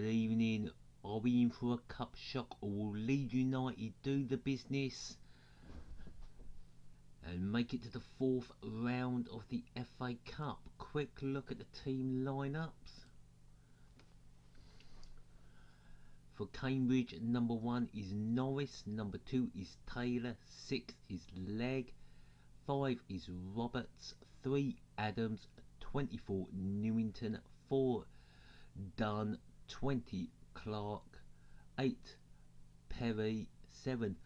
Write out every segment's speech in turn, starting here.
Good evening. Are we in for a cup shock, or will Leeds United do the business and make it to the fourth round of the FA Cup? Quick look at the team lineups. For Cambridge, number 1 is Norris, number 2 is Taylor, 6 is Legg, 5 is Roberts, 3 Adams, 24 Newington, 4 Dunn, 20 Clark, 8 Perry, 7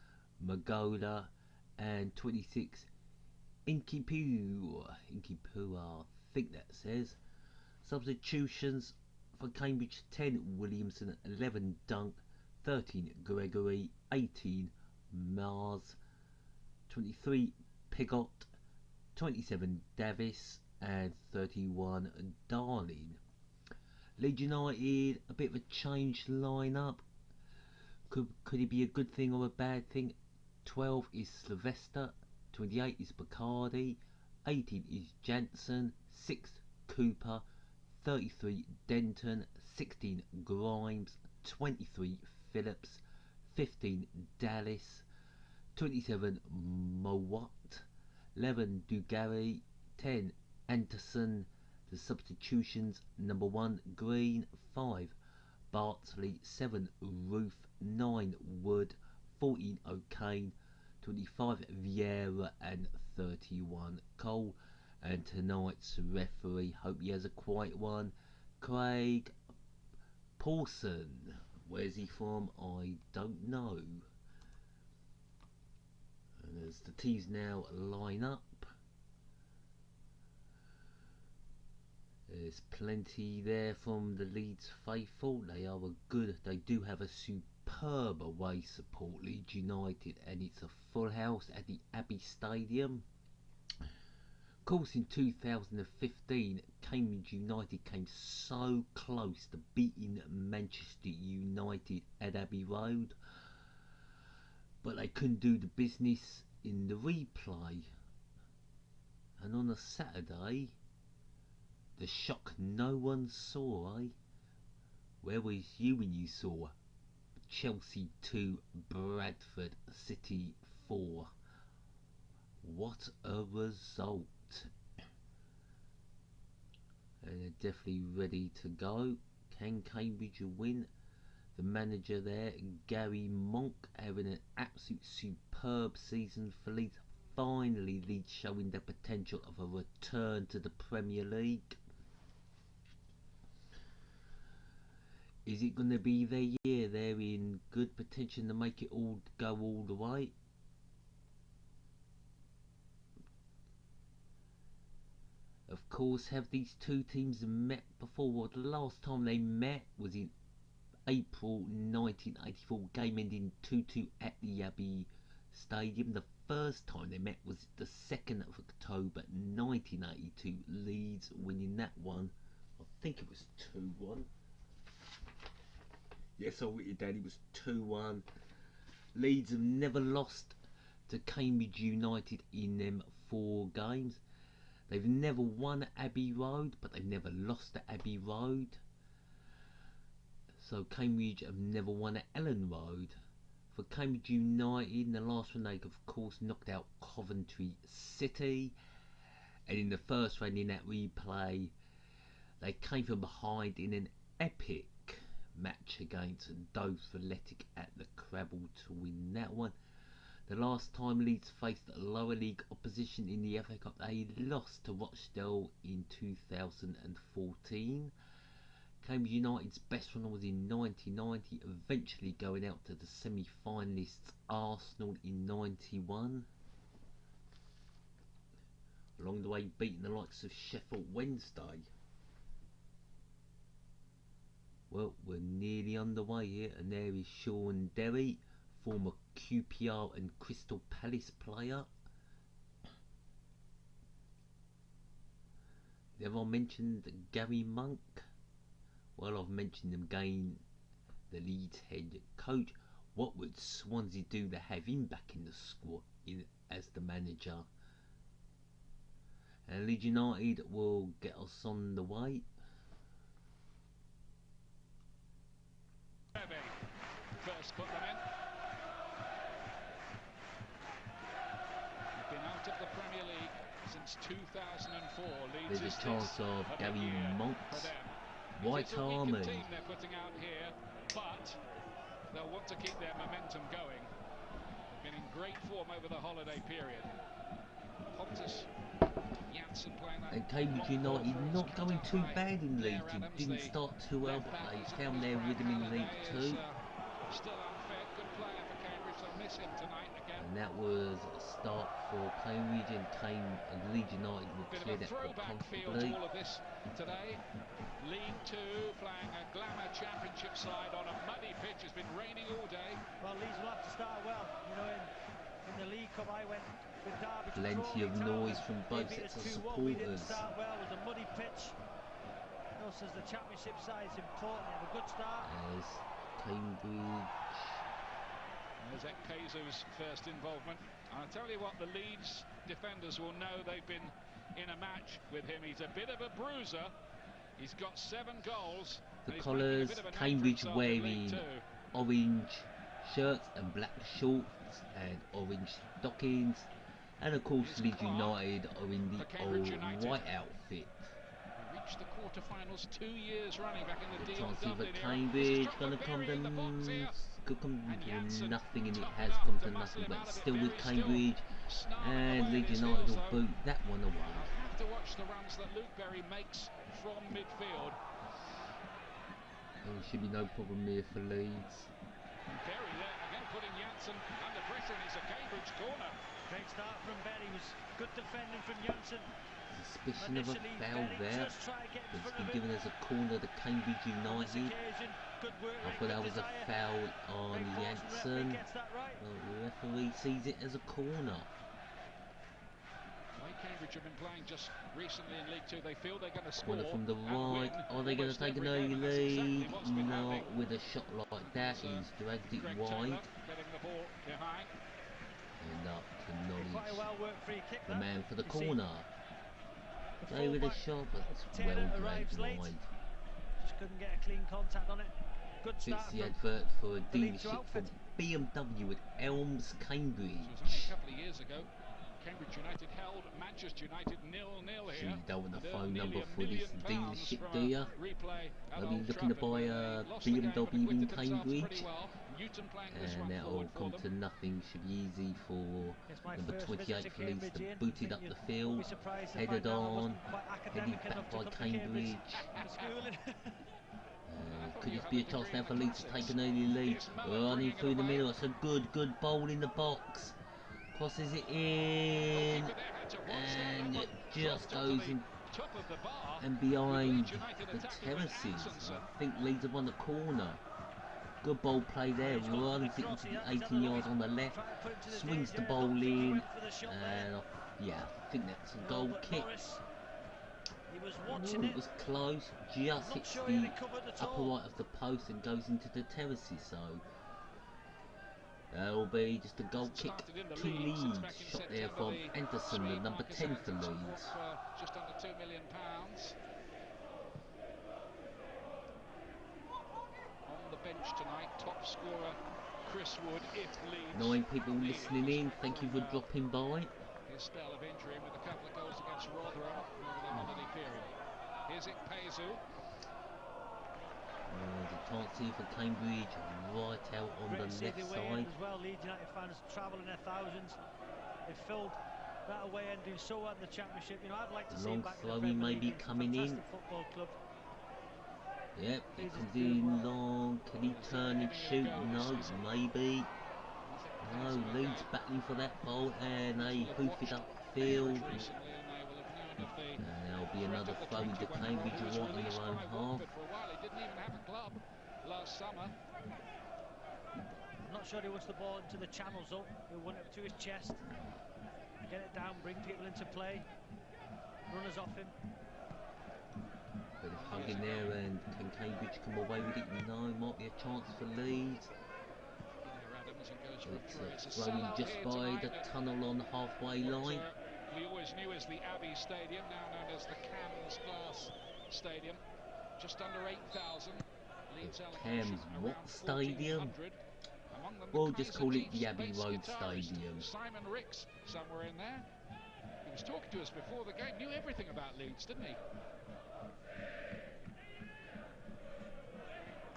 Magola, and 26 Inkipua, I think that says. Substitutions for Cambridge: 10 Williamson, 11 Dunk, 13 Gregory, 18 Mars, 23 Pigott, 27 Davis, and 31 Darling. Leeds United, a bit of a changed lineup. Could it be a good thing or a bad thing? 12 is Sylvester, 28 is Bacardi, 18 is Jansen, 6 Cooper, 33 Denton, 16 Grimes, 23 Phillips, 15 Dallas, 27 Mowat, 11 Dugarry, 10 Anderson. The substitutions: number 1 Green, 5 Bartley, 7 Roof, 9 Wood, 14 O'Kane, 25 Vieira, and 31 Cole. And tonight's referee, hope he has a quiet one, Craig Pawson. Where's he from? I don't know. And as the teams now line up, there's plenty there from the Leeds faithful. They do have a superb away support, Leeds United, and it's a full house at the Abbey Stadium. Of course, in 2015, Cambridge United came so close to beating Manchester United at Abbey Road, but they couldn't do the business in the replay. And on a Saturday, the shock no one saw, eh? Where was you when you saw Chelsea 2, Bradford City 4? What a result. And they're definitely ready to go. Can Cambridge win? The manager there, Gary Monk, having an absolute superb season for Leeds. Finally, Leeds showing the potential of a return to the Premier League. Is it going to be their year? They're in good potential to make it all go all the way. Of course, have these two teams met before? Well, the last time they met was in April 1984, game ending 2-2 at the Abbey Stadium. The first time they met was the 2nd of October 1982, Leeds winning that one. I think it was 2-1. Yes, I wrote it down, it was 2-1. Leeds have never lost to Cambridge United in them 4 games. They've never won at Abbey Road, but they've never lost at Abbey Road. So Cambridge have never won at Ellen Road. For Cambridge United, in the last one they of course knocked out Coventry City. And in the first round in that replay, they came from behind in an epic match against Dover Athletic at the Crabble to win that one. The last time Leeds faced lower league opposition in the FA Cup, they lost to Rochdale in 2014. Cambridge United's best run was in 1990, eventually going out to the semi-finalists Arsenal in 91. Along the way beating the likes of Sheffield Wednesday. Well, we're nearly underway here, and there is Sean Derry, former QPR and Crystal Palace player. Have I mentioned Gary Monk? Well, I've mentioned him again, the Leeds head coach. What would Swansea do to have him back in the squad as the manager? And Leeds United will get us on the way. put them in. They've been out of the Premier League since 2004. Leeds There's is a chance of a Gary big year for Monks, them. White It's a weakened Army. team they're putting out here, but they'll want to keep their momentum going. They've been in great form over the holiday period. Pontus Janssen playing that. And Cambridge United not going too bad in League 2. Didn't start too well, but they found their rhythm in League 2. Still unfit. Good player for Cambridge. They'll miss him tonight again. And that was a start for Cambridge, and Leeds United will clear that ball comfortably. All of this today. League 2 playing a glamour championship side on a muddy pitch. It's been raining all day. Well, Leeds will have to start well. You know, in the League Cup, I went with Derby. Plenty of noise from both sets of supporters. We didn't start well. It was a muddy pitch. You know, says the championship side is important. Have a good start. As Cambridge. There's Ekpezu's first involvement. I'll tell you what, the Leeds defenders will know they've been in a match with him. He's a bit of a bruiser. He's got 7 goals. The colours, Cambridge wearing orange shirts and black shorts and orange stockings. And of course Leeds United are in the old white outfit. Reached the quarter-finals 2 years running back in the chance Dion for Dublin Cambridge gonna come to could come to nothing, and it has come to nothing, but still with Cambridge, and Leeds United will boot that one away. I'll have to watch the runs that Luke Berry makes from midfield. There should be no problem here for Leeds. Berry there again, putting Janssen under pressure, and it's a Cambridge corner. Great start from Berry, was good defending from Janssen. Suspicion of a foul there, but it's been given as a corner to Cambridge United. I thought that was a foul on Janssen. Well, the referee sees it as a corner. Cambridge have been playing just recently in League 2. They feel they're going to score. Corner from the right. Are they going to take an early lead? Not with a shot like that. He's dragged it wide. And up to Knowledge, the man for the corner. Play with a shot, but it's well dragged wide. Just couldn't get a clean contact on it. Good start. It's the advert for a dealership from BMW at Elms, Cambridge. It was only a couple of years ago. Cambridge United held Manchester United 0-0 here. You don't want the phone number for this dealership, do you? I'll be looking to buy a BMW in Cambridge, and that'll come to nothing. Should be easy for number 28 for Leeds to boot it up the field, headed on, headed back by Cambridge. Could this be a chance now for Leeds to take an early lead? Running through the middle, it's a good ball in the box. Crosses it in, and it just goes in and behind the terraces. I think Leeds have won the corner. Good ball play there, runs it into the 18 yards on the left, swings the ball in, and yeah, I think that's a goal kick. It was close, just hits the upper right of the post and goes into the terraces, so that'll be just a goal kick to Leeds. Shot there from Anderson, the number 10 for Leeds. Just under £2 million. On the bench tonight, top scorer Chris Wood, if Leeds. 9 people listening in, thank you for dropping by. His spell of injury with a couple of goals against Rotherham over the holiday period. Here's Ekpezu. The chance here for Cambridge right out on the left side. As well, Leeds United fans travel in their thousands. They filled that away end doing so well in the championship. You know, I'd like to see him back in the Premier League. Maybe coming in. Football club. Yep, it comes in long. Can he turn and shoot? No, maybe. No, Leeds battling for that ball, and they hoof it upfield. And there'll be another throw into Cambridge right in their own half. Didn't even have a club last summer. I'm not sure he wants the ball into the channels though. He'll want it to his chest, get it down, bring people into play, runners off him. Bit of hug in there, and can Cambridge come away with it? No, might be a chance for Leeds. It's thrown just by the tunnel on the halfway line. We always knew as the Abbey Stadium, now known as the Cams Glass Stadium. Just under 8,000. Cams what stadium? Among them, We'll the just Kaiser call it the Chiefs Abbey bass Road guitarist, Stadium. Simon Ricks, somewhere in there. He was talking to us before the game, knew everything about Leeds, didn't he?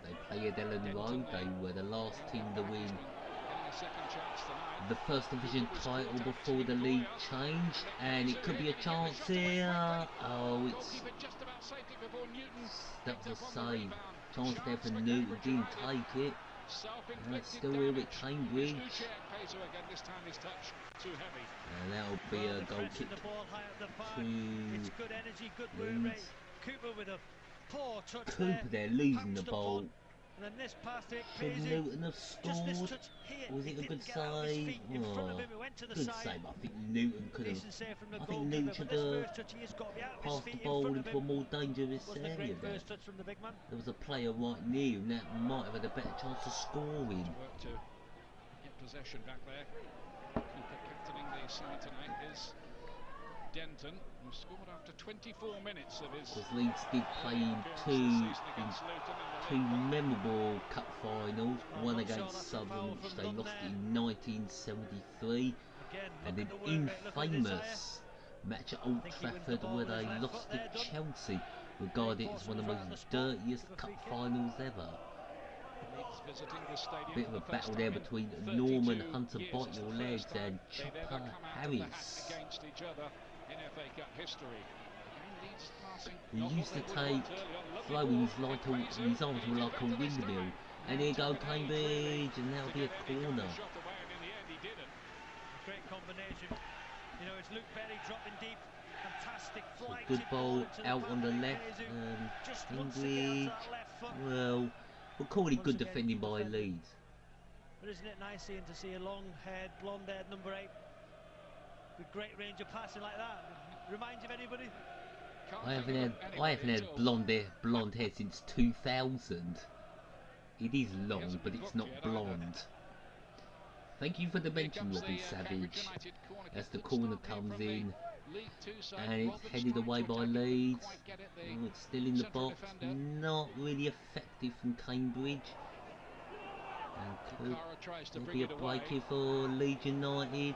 They play at Ellen Road. They were the last team to win the first division title before the league changed, and it could be a chance here. Oh, it's that was a save. Chance there for Newton, didn't take it. And it's still here with Cambridge. And that'll be a goal kick to Leeds. Cooper there losing the ball. And then this pass to Should Newton have scored? Was it a good save? Oh, good save. I think Newton could have. I think Newton should have passed the ball into a more dangerous area there. There was a player right near him that might have had a better chance of scoring. To get possession back there. Cooper captaining the side tonight is Denton, who scored after 24 minutes of his. Because Leeds did play in two memorable cup finals, one against Southern, which they lost in 1973, and an infamous match at Old Trafford where they lost to Chelsea, regarded as one of the most dirtiest cup finals ever. Bit of a battle there between Norman Hunter Bite Your Legs and Chopper Harris. He used to take throw-ins like his arms were like a windmill, and here go Cambridge, and that'll be a corner. Great combination. You know, it's Luke Berry dropping deep. Fantastic flight. Good ball out on the left, and Cambridge. Well, we'll call it good defending by Leeds. But isn't it nice seeing to see a long-haired, blonde-haired number 8 with great range of passing like that? Reminds you of anybody? I haven't had blonde hair since 2000. It is long, but it's not blonde. Thank you for the mention, Robbie Savage. As the corner comes in, and it's headed away by Leeds. Oh, it's still in the box. Not really effective from Cambridge. And there'll be a break here for Leeds United.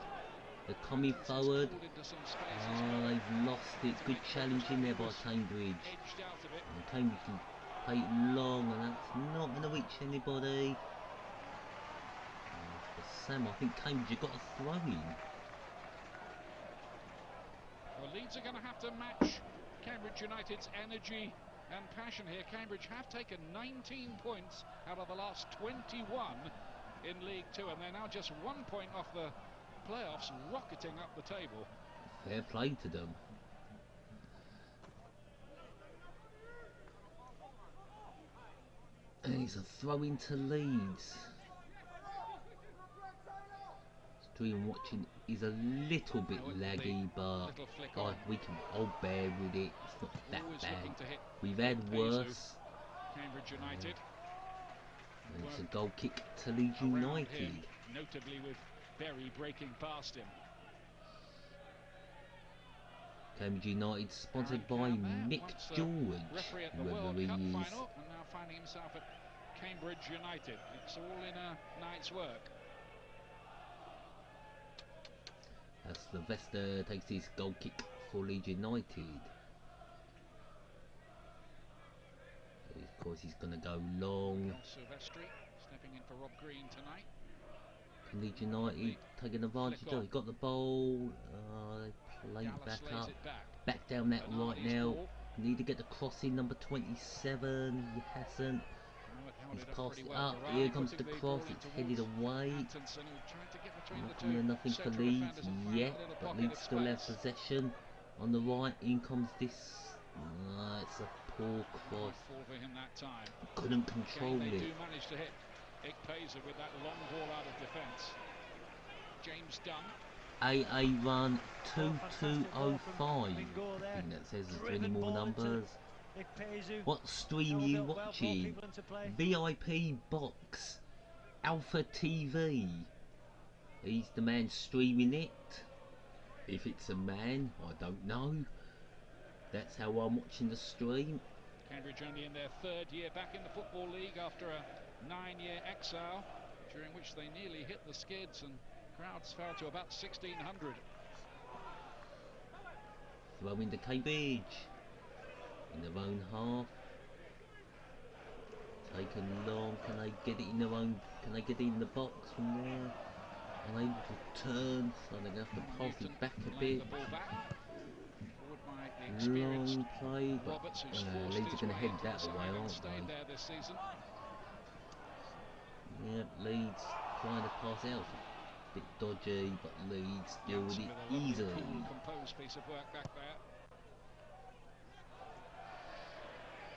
They're coming forward. Oh, they've lost it. Good challenge in there by Cambridge. And Cambridge can play it long, and that's not going to reach anybody. For Sam, I think Cambridge have got a throw in. Well, Leeds are going to have to match Cambridge United's energy and passion here. Cambridge have taken 19 points out of the last 21 in League Two, and they're now just 1 point off the playoffs, rocketing up the table. Fair play to them. And it's a throw into Leeds. Stream watching is a little bit laggy, but I'll bear with it. It's not that bad. We've had worse. Cambridge United. And it's a goal kick to Leeds United. Notably with Berry breaking past him. Cambridge United sponsored by Mick George, whoever he is. And now finding himself at Cambridge United. It's all in a night's work. As Sylvester takes his goal kick for Leeds United. Of course, he's going to go long. Silvestri stepping in for Rob Green tonight. Leeds United taking advantage. Oh, he got the ball. They play it back up. Back down that right now. Need to get the cross in, number 27. He hasn't. He's passed it up. Here comes the cross. It's headed away. Nothing for Leeds yet, but Leeds still have possession. On the right, in comes this. It's a poor cross. Couldn't control it. Managed to hit equalizes with that long ball out of defence. James Dunn. AA run 2205. I think that says is there any more numbers. What stream you watching? VIP Box Alpha TV. He's the man streaming it. If it's a man, I don't know. That's how I'm watching the stream. Cambridge only in their third year back in the Football League after a 9-year exile. during which they nearly hit the skids and crowds fell to about 1,600. Throw in the Cambridge in their own half. Taken long. Can they get it in their own? Can they get it in the box from there? Unable to turn, so they're going to have to pass it back a bit. The ball back. Forward by the experienced Long play, but Roberts, who's forced Leeds are his going to way head into that the away, side and aren't stayed they? there this season. Yep, Leeds trying to pass out. A bit dodgy, but Leeds deal with Jansen it with a lovely, easily. cool, composed piece of work back there.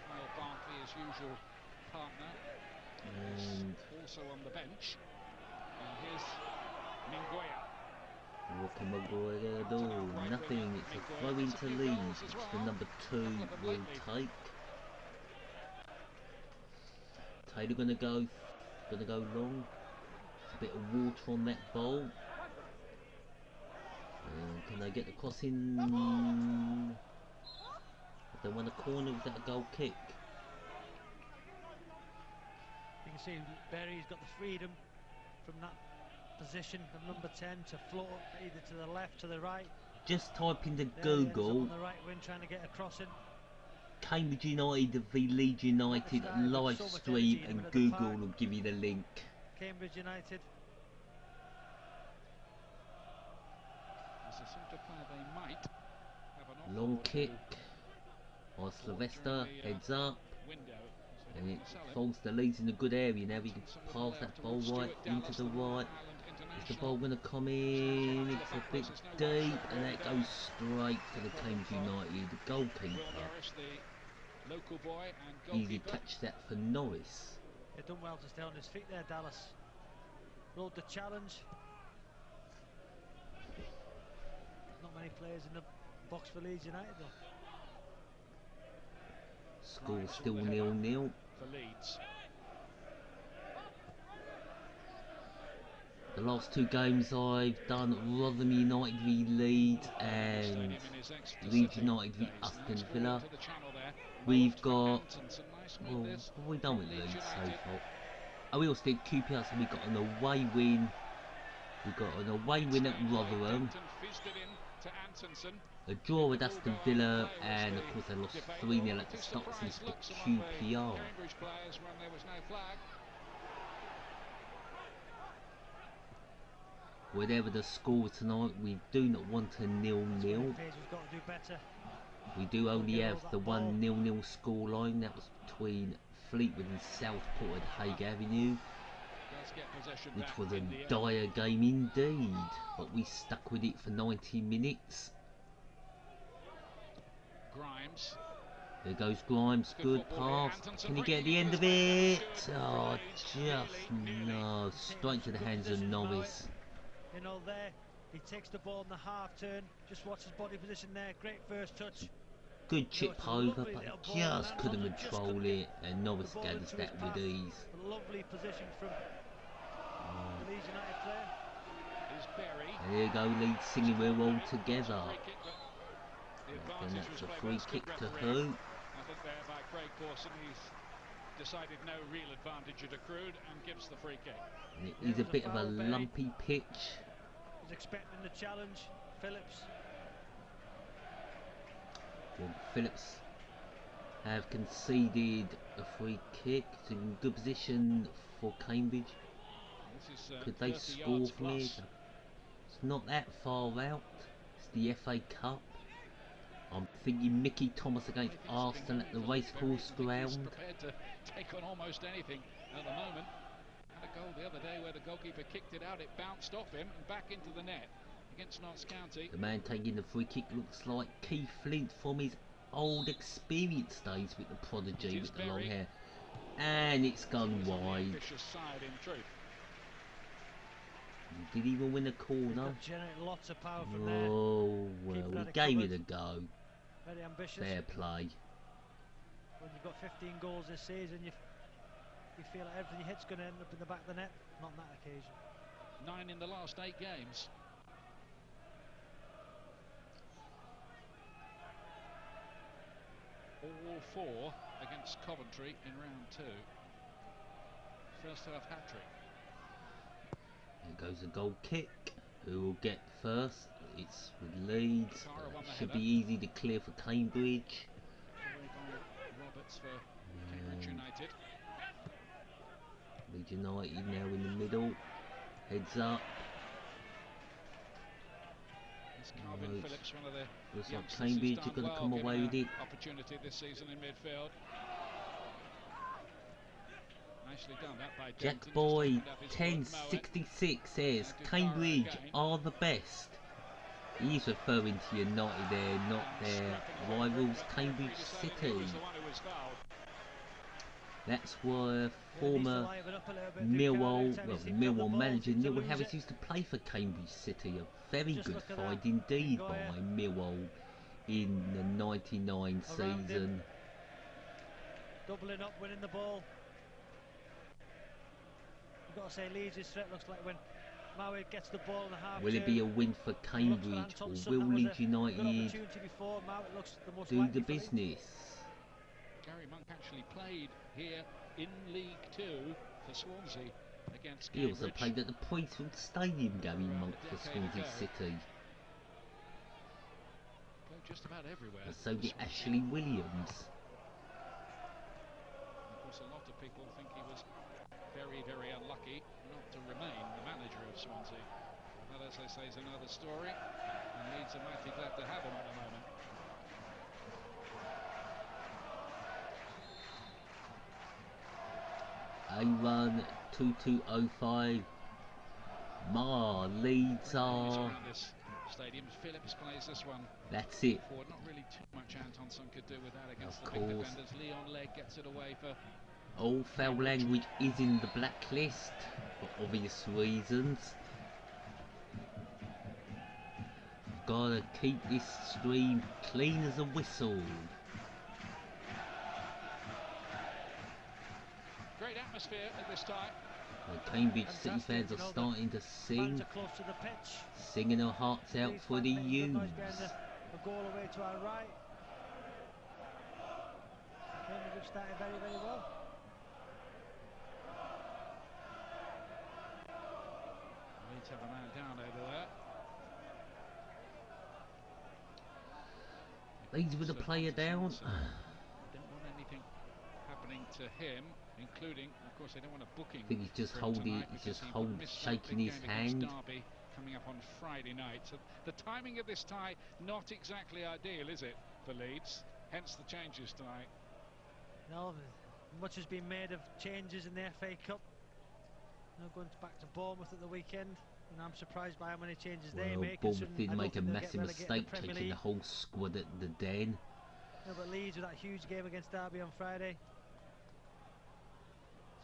Kyle Barkley, his usual partner, And also on the bench. And here's Minguea. what can Maguire do? Nothing. It's a throw into Leeds, which the number 2 will take. Taylor gonna go long. A bit of water on that ball. And can they get the cross in? If they won the corner, was that a goal kick? You can see Berry's got the freedom from that position of number 10 to float either to the left, to the right. Just type into There he ends up Google on the right wing trying to get a cross in. Cambridge United v Leeds United live stream, and Google will give you the link. Cambridge United. As a centre player, they might have an Long offload kick to by Sylvester, during the, heads up, window. So and they it want to sell him. falls the Leeds in a good area now. We can Thompson with pass the that left ball towards right Stuart into Dallas, the the right. Ireland Is the international. ball going to come in? It's a bit deep, and that goes straight to the Cambridge United Will goalkeeper. Norris, the local boy and Easy goalkeeper. catch that for Norris. They've done well to stay on his feet there, Dallas. Rolled the challenge. Not many players in the box for Leeds United though. Score Grimes still with the header 0-0. for Leeds. The last 2 games I've done, Rotherham United v Leeds and Stadium in his Exeter Leeds City United v days. Aston Nice Villa. forward to the channel there. We've Moved got, Antonsen. Nice move well, this what have we done with from Leeds so United. far? Oh, we also did QPR, so we got an away win. We got an away win at Rotherham, Denton fizzed it in to Antonsen. a draw with Aston Villa, and of course they lost 3-0 at the start since the QPR. Cambridge players when there was no flag. Whatever the score tonight, we do not want a 0-0. Page has got to do better. We do only have the 1 0-0 scoreline. That was between Fleetwood and Southport at Hague Avenue, Does get possession which back was a in the end. dire game indeed. But we stuck with it for 90 minutes. Grimes. There goes Grimes, good football pass. here. Antonsen Can he get bringing the end it of this it? way. Oh, Nearly, just nearly. no. Straight to the hands of Norris. You know, there he takes the ball in the half turn. Just watch his body position there. Great first touch. Good chip it's a over, lovely but little ball, just and couldn't Antonsen just control couldn't it, get and Norris the ball gathers into that his with path. ease. A lovely position from the Leeds United player. Is Berry. And there you go, Leeds singing we're all together. Free kick, but the And advantage that's was a played free by kick good to refereeing. who? I think there by Craig Pawson. He's decided no real advantage had accrued and gives the free kick. And it is a bit of a lumpy pitch. He's expecting the challenge. Phillips. Well, Phillips have conceded a free kick. It's in good position for Cambridge. This is, Could they 30 score yards from plus. it? It's not that far out. It's the FA Cup. I'm thinking Mickey Thomas against Arsenal at the racecourse ground. He's prepared to take on almost anything at the moment. Had a goal the other day where the goalkeeper kicked it out. It bounced off him and back into the net against Notts County. The man taking the free kick looks like Keith Flint from his old experience days with the Prodigy with the long hair. And it's gone wide. Vicious side in truth. He did even win a corner. Generate lots of power from there. Oh, well, Keeper we had it gave covered. it a go. Very ambitious. Fair play. When you've got 15 goals this season, you feel like everything you hit's going to end up in the back of the net. Not on that occasion. 9 in the last 8 games. All 4 against Coventry in round 2. First half hat-trick. There goes a goal kick. Who will get first? It's with Leeds. Cara won the Should header. be easy to clear for Cambridge. Away by Roberts for Cambridge United. Leeds United now in the middle. Heads up. It's Calvin Phillips, one of the Looks like youngsters Cambridge who's are done going to well, come away given with it. Opportunity this season in midfield. Nicely done that by Jack Denton. Boy Just opened up his foot. 1066 says Dukara Cambridge again. are the best. He's referring to United there, not their rivals Cambridge City. That's where former Millwall manager Neil Harris used to play for Cambridge City. A very good find indeed by Millwall in the 99 season. Doubling up, winning the ball. You've got to say Leeds' threat looks like when Maui gets the ball in the half. Will it be a win for Cambridge, or will Leeds United do the business? Gary Monk actually played here in League Two for Swansea against He Cambridge. also played at the Priestfield Stadium, Gary Monk, for Swansea City. Played just about everywhere. And so did Ashley Williams. Of course, a lot of people think he was very, very unlucky not to remain the manager of Swansea. That, as they say, is another story. And Leeds are mighty glad to have him at the moment. A1 2205. Leeds are. This stadium. Phillips plays this one. That's it. Forward. Not really too much Antonson could do with that against Of the big course. defenders. Leon Legg gets it away for. All foul language is in the blacklist for obvious reasons. Gotta keep this stream clean as a whistle. Great atmosphere at this time. The Cambridge City fans are starting to sing, close to the pitch. singing their hearts out for the youths. A goal away to our right. Cambridge started very, very well. Leeds have a man down over there. Leeds with a player down. Don't want anything happening to him, including, of course, they don't want a booking. I think he's just for him holding, tonight he's because just he would holding, miss that shaking big his game against hand. Derby coming up on Friday night. So the timing of this tie not exactly ideal, is it, for Leeds? Hence the changes tonight. No, much has been made of changes in the FA Cup. Now going back to Bournemouth at the weekend, and I'm surprised by how many changes they make. Bournemouth did make a massive mistake taking the whole squad at the Den. No, but Leeds with that huge game against Derby on Friday.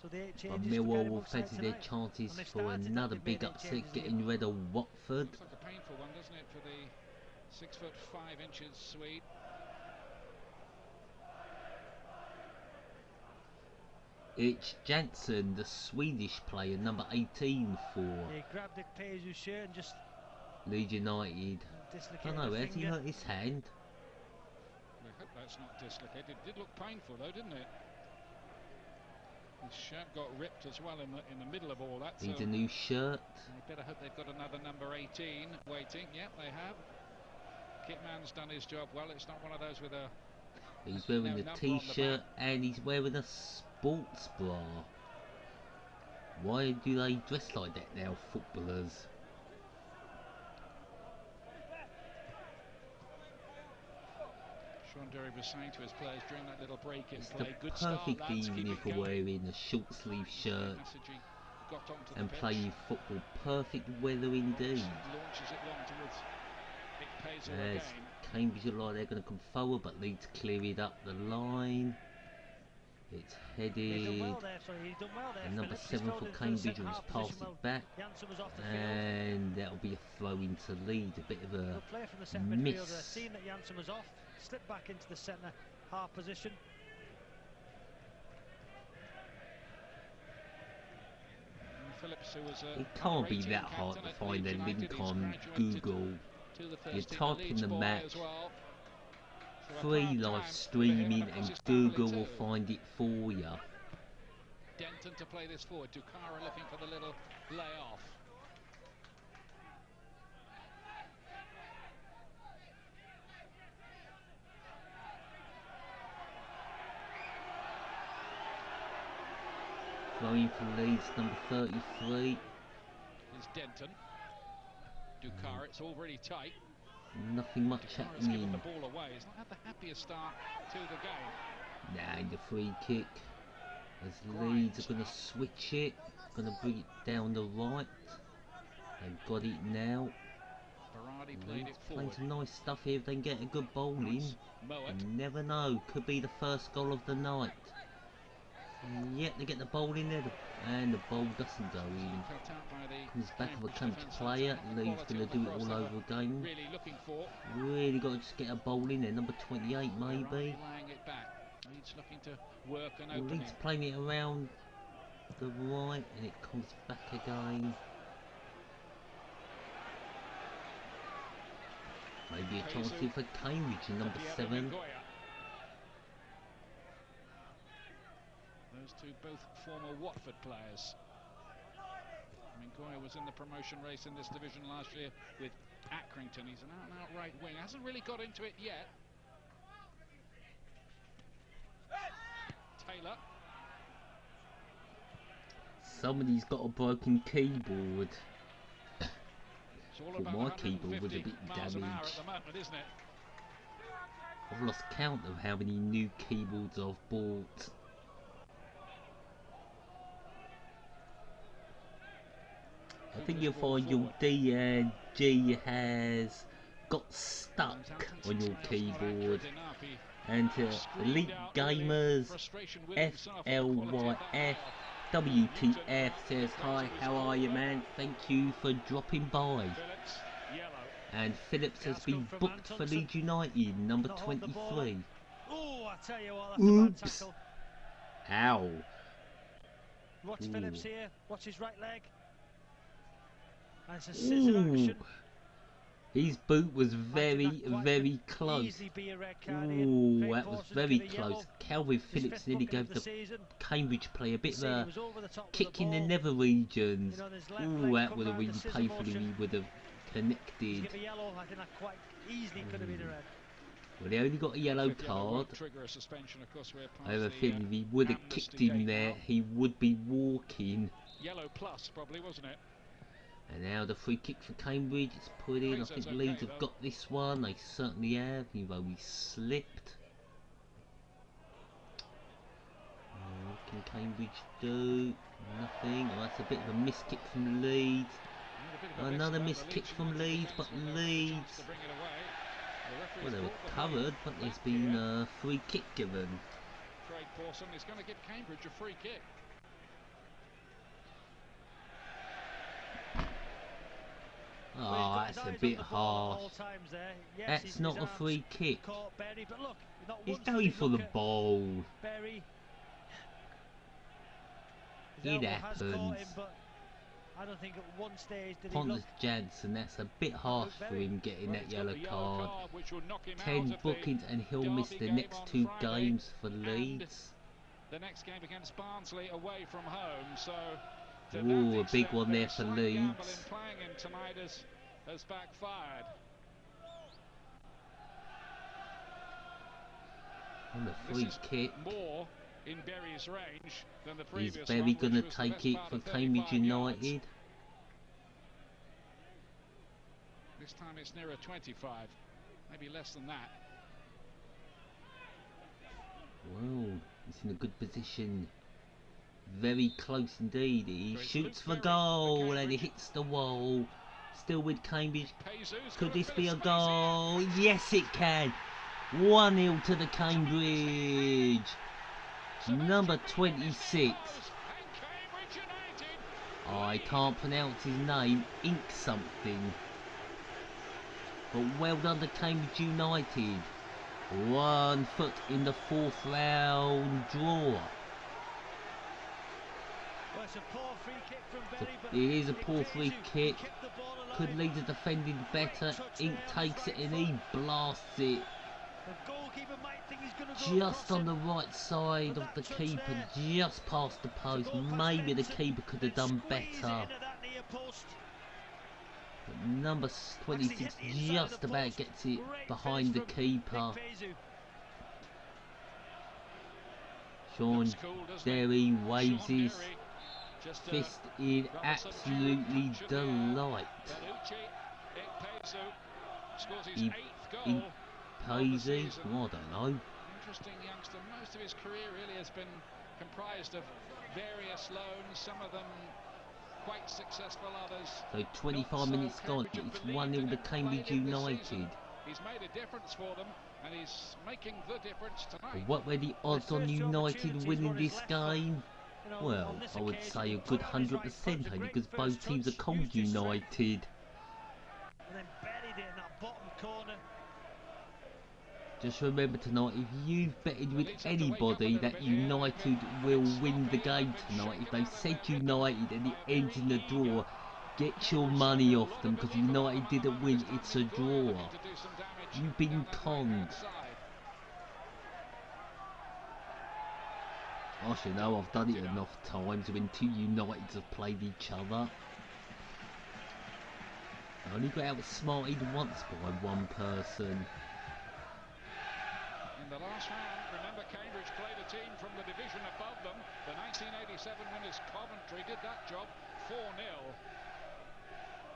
So the 8 changes. But Millwall will fancy their chances for another big upset, getting rid of Watford. Looks like a painful one, doesn't it, for the 6'5" Swede? It's Jansen, the Swedish player, number 18 for He grabbed the Peju's shirt and just Leeds United. I don't know, has he hurt his hand? We hope that's not dislocated. It did look painful though, didn't it? His shirt got ripped as well in the middle of all that. Needs so a new shirt. they better hope they've got another number 18 waiting. Yep, they have. Kitman's done his job well. It's not one of those with a. He's wearing a t-shirt and he's wearing a sports bra. Why do they dress like that now, footballers? Sean Dury was saying to his players during that little break in It's the play, good start, perfect lads, keep evening it for going. wearing a short sleeve shirt Message he got onto the and pitch. playing football. Perfect weather indeed. Launches it long towards Nick Pawson As again. Cambridge are like they're going to come forward, but Leeds clear it up the line. It's He's done headed. well there, sorry, he's done well there. And number Phillips. He's 7 filled for in the Cambridge centre was half passed position it back. Jansen was off the field. And that'll be a throw into Leeds. A bit of a Good play from the centre miss. midfielder. Seeing that Jansen was off, slipped back into the centre half position. Phillips, who was It can't be that hard to find a link on Google. You type in the match, free live streaming, and Google will find it for you. Denton to play this forward. Dukara looking for the little layoff. Throwing for Leeds, number 33. Is Denton. Dukar, it's all really tight. Nothing much Dukar has given the happening. ball away. He's not had the happiest start to the game. Nah, the free kick. As Leeds are going to switch it. Going to bring it down the right. They've got it now. Berardi played Leeds it playing forward. some nice stuff here if they can get a good ball in. Nice. Moet. You never know. Could be the first goal of the night. And yet they get the ball in there. And the ball doesn't go in. Cut out by the Comes back of a Cambridge coach defence. player. That's the Leeds quality going of to the do it cross all they over were again. really looking for. Really got to just get a ball in there. Number 28 maybe. Berardi laying it back. Leeds looking to work an opening. Leeds playing it around the right and it comes back again. Maybe a chance here for Cambridge in number 7. Those two both former Watford players. Mingoya was in the promotion race in this division last year with Accrington. He's an out-and-out right wing. Hasn't really got into it yet. Taylor. Somebody's got a broken keyboard. It's all Thought about my 150 keyboard was a bit miles an hour damaged. at the moment, isn't it? I've lost count of how many new keyboards I've bought. I think you'll find your D and G has got stuck on your keyboard. And to Elite Gamers, FLYF, WTF says hi, how are you man? Thank you for dropping by. And Phillips has been booked for Leeds United, number 23. Oh, I tell you what, that's a bad Oops. tackle. Ow. Watch Ooh. Phillips here, watch his right leg. And it's a scissor action. His boot was very, very close. Easily be a red card here. Ooh, Craig that was Pawson's very given a yellow. close. Calvin His Phillips fifth nearly booking gave of the season. Cambridge player a bit of See, he a was over the top with kick the in the ball. nether regions. You know, his left Ooh, leg that come would have round really the scissor painfully motion. would have He's connected. given a yellow. I think that quite easily could have been a red. Well, he only got a yellow Fifth yellow card. won't trigger a suspension, of course. We're past I have a the, feeling if he would have kicked amnesty him date there, now. he would be walking. Yellow plus, probably, wasn't it? And now the free kick for Cambridge, it's put in. I think Okay, Leeds though. have got this one, they certainly have, even though he slipped. What can Cambridge do? Nothing. Oh, that's a bit of a missed kick from Leeds. Another missed kick from Leeds, but Leeds, well, they were covered, but there's been a free kick given. Craig Pawson is going to give Cambridge a free kick. Oh, that's a bit harsh. Yes, That's not a free kick. Caught Berry, but look, not He's once did going he for look the at ball. Berry. His It elbow has caught happens. him, but I don't think at one stage did he Pontus look. Jansen, that's a bit harsh for him getting that He's got yellow the card. which will knock him 10 out of the bookings and he'll miss derby the game next on 2 Friday games for and Leeds. the next game against Barnsley away from home. So to Ooh, that a big extent, one there the for slight gamble in Leeds. playing him tonight has backfired. And the This free is kick. more in Berry's range than the Is previous Berry one, going to which was the take best it part for of Cambridge 35 yards. United? This time it's nearer 25, maybe less than that. Well, he's in a good position. Very close indeed. He But it's shoots good for for goal and Cambridge. he hits the wall. Still with Cambridge. Jesus, Could this be a Phillips goal? Yes, it can. 1-0 to the Cambridge. Number 26. I can't pronounce his name. Ink something. But well done to Cambridge United. 1 foot in the 4th round draw. Well, it's a poor free kick from Berry, but It is a poor free kick. kept the ball alive. Could Leeds have defended better. Ink takes it and he blasts it The goalkeeper might think he's going to go just across on him. the right side of the keeper, just past the post. Maybe the keeper could have done Squeeze it better. into that near post. But number 26 just about gets it Great behind the finish from keeper. Nick Pezu. Sean Looks cool, doesn't it? Derry waves Sean his. Derry Just fist in absolutely delight. Scores his He 8th goal. Pawson, I don't know. Interesting youngster. Most of his career really has been comprised of various loans, some of them quite successful, others. So 25 minutes gone, it's 1-0 to Cambridge United. He's made a difference for them, and he's making the difference tonight. What were the odds on United winning this game? Well, I would say a good 100%, because both teams are called United. And then buried it in that bottom corner. Just remember tonight, if you've betted with anybody that United will win the game tonight, if they said United and it ends in a draw, get your money off them, because United didn't win, it's a draw. You've been conned. I should know, I've done it enough times when two Uniteds have played each other. I only got outsmarted once by one person. In the last round, remember Cambridge played a team from the division above them. The 1987 winners Coventry did that job 4-0.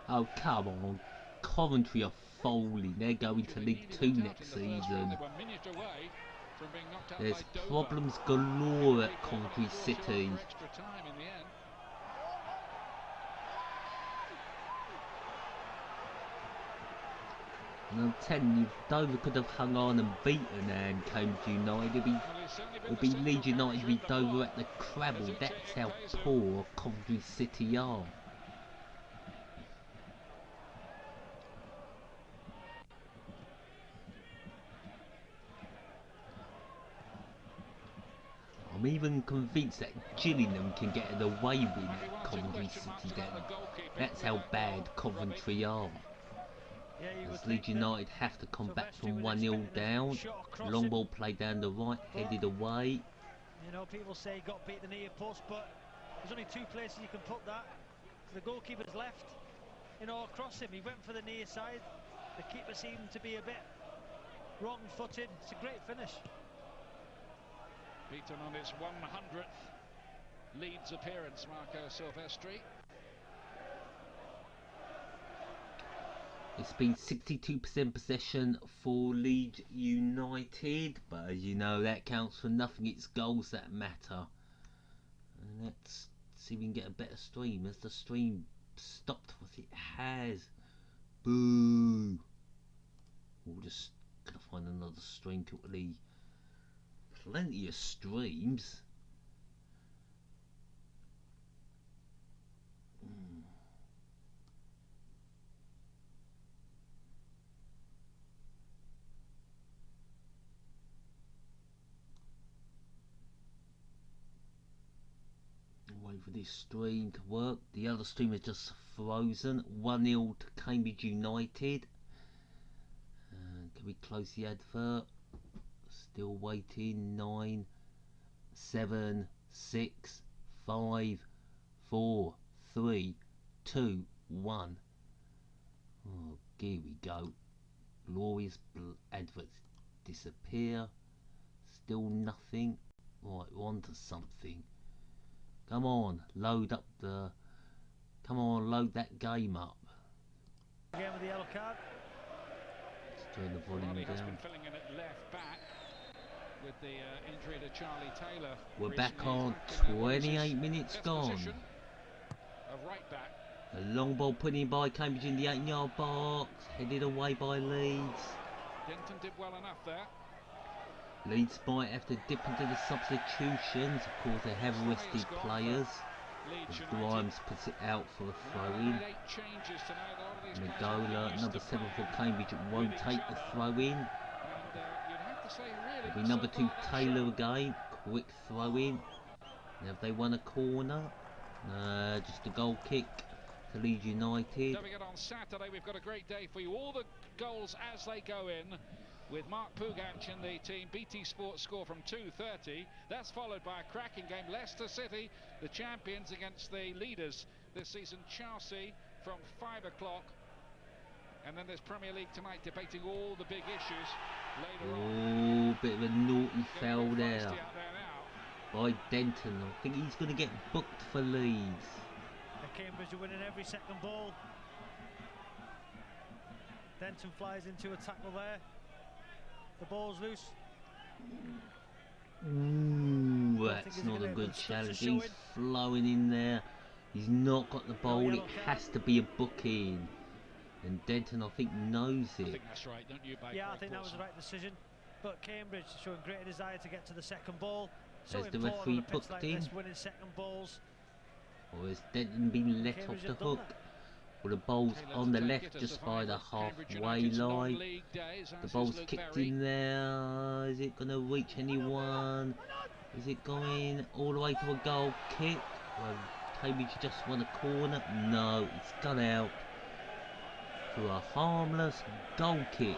Oh, come on. Coventry are falling. They're going to League 2 next season. There's problems galore at Coventry City. And I'm telling you, Dover could have hung on and beaten Cambridge United. It'll be Leeds United beat Dover at the Crabble. That's how poor Coventry City are. I'm even convinced that Gillingham can get an away win at Coventry City then. That's how bad Coventry are. As Leeds United have to come back from 1-0 down. Long ball played down the right, headed away. You know, people say he got beat the near post, but there's only two places you can put that. The goalkeeper's left, you know, across him. He went for the near side. The keeper seemed to be a bit wrong-footed. It's a great finish. Beaten on his 100th Leeds appearance, Marco Silvestri. It's been 62% possession for Leeds United, but as you know, that counts for nothing. It's goals that matter. And let's see if we can get a better stream. Has the stream stopped what it has? Boo! We're just gonna find another stream quickly. Plenty of streams. Wait for this stream to work. The other stream is just frozen. 1-0 to Cambridge United. Can we close the advert? Still waiting. 9, 7, 6, 5, 4, 3, 2, 1. Oh, here we go. Glorious adverts disappear. Still nothing. Right, we're on to something. Come on, load up the... Come on, load that game up. Again with the yellow card. Let's turn the volume down. Has been filling in at left back with the injury to Charlie Taylor. We're back on 28 minutes gone. A right back. A long ball put in by Cambridge in the 8-yard box. Headed away by Leeds. Denton did well enough there. Leeds might have to dip into the substitutions. Of course, they have rested players. As Grimes puts it out for a throw-in. Magola, number 7 for Cambridge, won't take the throw-in. It'll be number 2 Taylor again. Quick throw-in. Now have they won a corner? Just a goal kick to Leeds United. Don't forget, on Saturday we've got a great day for you. All the goals as they go in, with Mark Puganch in the team. BT Sports score from 2:30. That's followed by a cracking game. Leicester City, the champions, against the leaders this season, Chelsea, from 5 o'clock. And then there's Premier League tonight, debating all the big issues later on. Oh, bit of a naughty foul there by Denton. I think he's going to get booked for Leeds. Cambridge are winning every second ball. Denton flies into a tackle there. The ball's loose. Ooh, that's not a good challenge. He's flowing in there. He's not got the ball. It has to be a booking. And Denton, I think, knows it. I think that's right, don't you? Yeah, I think that was the right decision. But Cambridge showing greater desire to get to the second ball. So has the referee booked like in? This, winning second balls. Or has Denton been let off the hook? Well, the ball's on the left, just by the halfway line. The ball's kicked in there. Is it going to reach anyone? Is it going all the way to a goal kick? Well, Cambridge just won a corner. No, it's gone out for a harmless goal kick.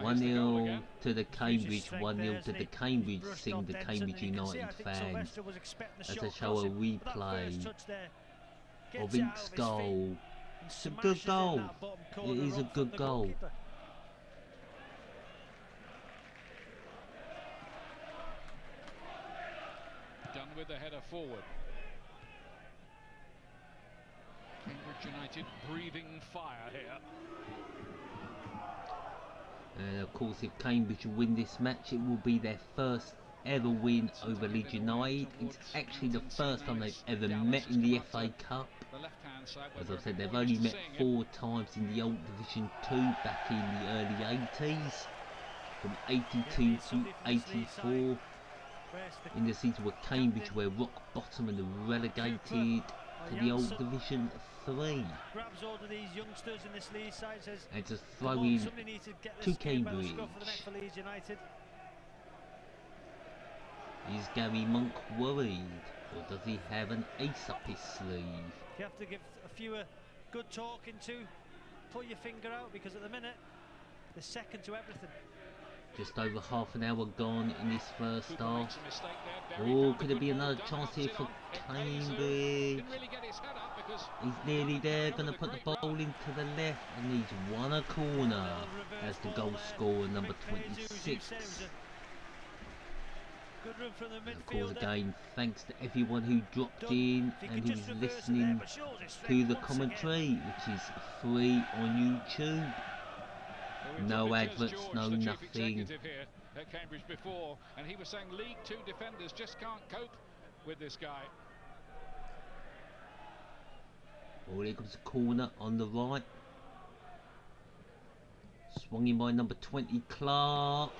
1-0 to the Cambridge, 1-0 to the Cambridge, sing the Cambridge United fans as they show a replay of Ink's goal. It's a good goal. It is a good goal. Done with the header forward. Cambridge United breathing fire here. And of course, if Cambridge win this match, it will be their first ever win over Leeds United. It's actually the first time they've ever met in the FA Cup. As I said, they've only met 4 times in the old Division 2 back in the early 80s, from 82 to 84. In the season where Cambridge were rock bottom and relegated to the old Division 3. Grabs hold of these youngsters in this Leeds side, says, and to throw in to Cambridge. Is Gary Monk worried, or does he have an ace up his sleeve? You have to give a few good talking to, pull your finger out, because at the minute they're second to everything. Just over half an hour gone in this first half. Oh, could there be another chance here for Cambridge? He's nearly there, going to put the ball into the left, and he's won a corner as the goal scorer, number 26. Of course, again, thanks to everyone who dropped in and who's listening to the commentary, which is free on YouTube. No adverts, no nothing. Here at Cambridge before, and he was saying League 2 defenders just can't cope with this guy. Oh, here comes a corner on the right. Swung in by number 20, Clark.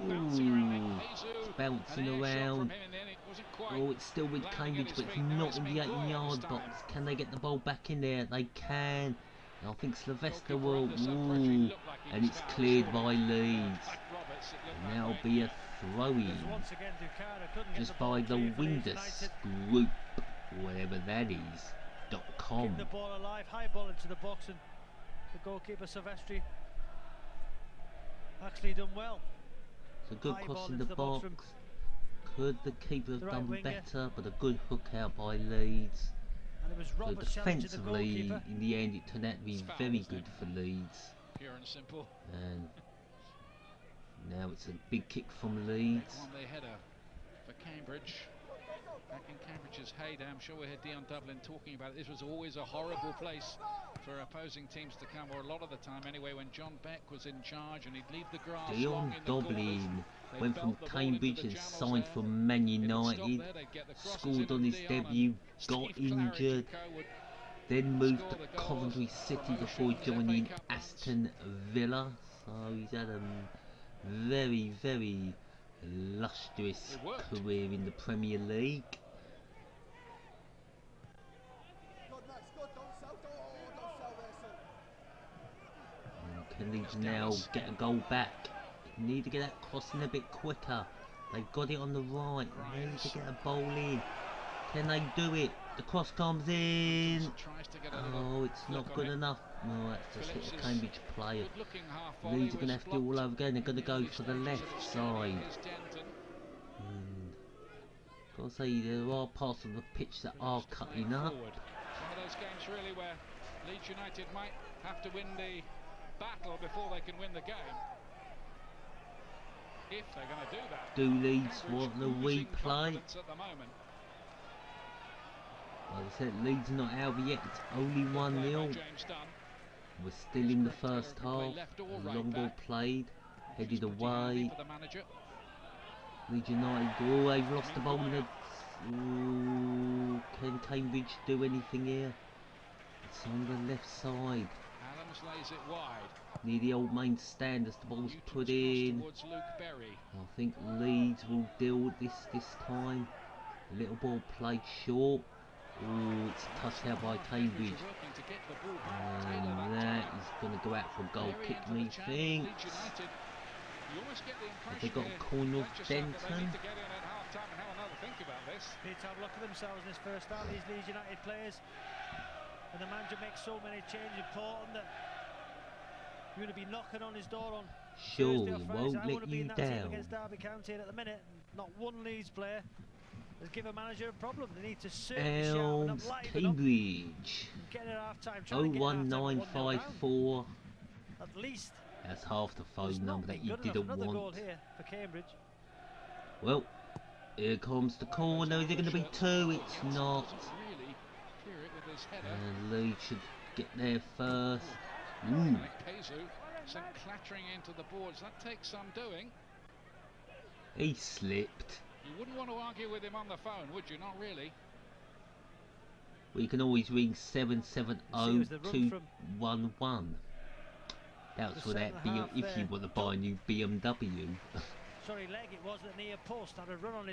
Ooh, it's bouncing around. Oh, it's still with Cambridge, but it's not in the 18-yard box. Can they get the ball back in there? They can. I think Sylvester will. Ooh, and it's cleared by Leeds. And that'll be a throw-in just by the Windus Group, whatever that is, .com. Keep the ball alive, high ball into the box, and the goalkeeper Sylvestri actually done well. It's a good cross in the box. Could the keeper have done better, but a good hook out by Leeds. So defensively, in the end, it turned out to be very good for Leeds. Pure and simple. And now it's a big kick from Leeds. One-way header for Cambridge. Back in Cambridge's heyday, I'm sure we heard Dion Dublin talking about it. This was always a horrible place for opposing teams to come, or a lot of the time anyway, when John Beck was in charge and he'd leave the grass. Dion Dublin went from Cambridge and signed for Man United, scored on his debut, got injured, then moved to Coventry City before joining Aston Villa. So he's had a very, very lustrous career in the Premier League. And can Leeds now get a goal back? Need to get that crossing a bit quicker. They've got it on the right. They need to get a ball in. Can they do it? The cross comes in. Oh, it's not good enough. No, that's just hit a Cambridge player. Leeds are going to have to do all over again. They're going to go for the left side. Got to say, there are parts of the pitch that are cutting up. One of those games really where Leeds United might have to win the battle before they can win the game. If they're going to do that. Do Leeds Cambridge want the oozing replay? confidence at the moment. Like I said, Leeds not out yet. It's only Good play by 1-0. James Dunn. We're still in the first half. Left or A right long ball back. played, headed She's pretty away. handy for the manager. Leeds United, oh, they've lost the ball. Ooh, can Cambridge do anything here? It's on the left side, Adams lays it wide. near the old main stand as the ball's Newton's put cross in. towards Luke Berry. I think Leeds will deal with this time. A little ball played short. Oh, it's touched out by Cambridge. Working to get the ball back. Taylor And that is going to go out for a goal Berry kick, into the me channel. think. Leeds United, you almost get the Have impression they got here, a corner of don't you, Sam, that they Denton? need to get in at half time and have another think about this. Need to have a look at themselves in this first half, these Leeds United players. And the manager makes so many changes important that you're going to be knocking on his door on Surely Thursday or Friday. won't I want let to be you in that team down. against Derby County, and at the minute, not one Leeds player has given a manager a problem. They need to certainly shout and Elms, liven up, Cambridge. getting at half time, trying to get at half time at 1-0 down. 01954. At least. That's half the There's phone not number that been you good enough. didn't Another goal want. here for Cambridge. Well, here comes the corner. Is it going to be two? It's not. Really clear it with his header. And Leeds should get there first. Ooh. Pezu sent clattering into the boards. That takes some doing. He slipped. You wouldn't want to argue with him on the phone, would you? Not really. We can always ring 770-211. That's for that if you want to buy a new BMW. Sorry, leg it was at the near post. Had a run on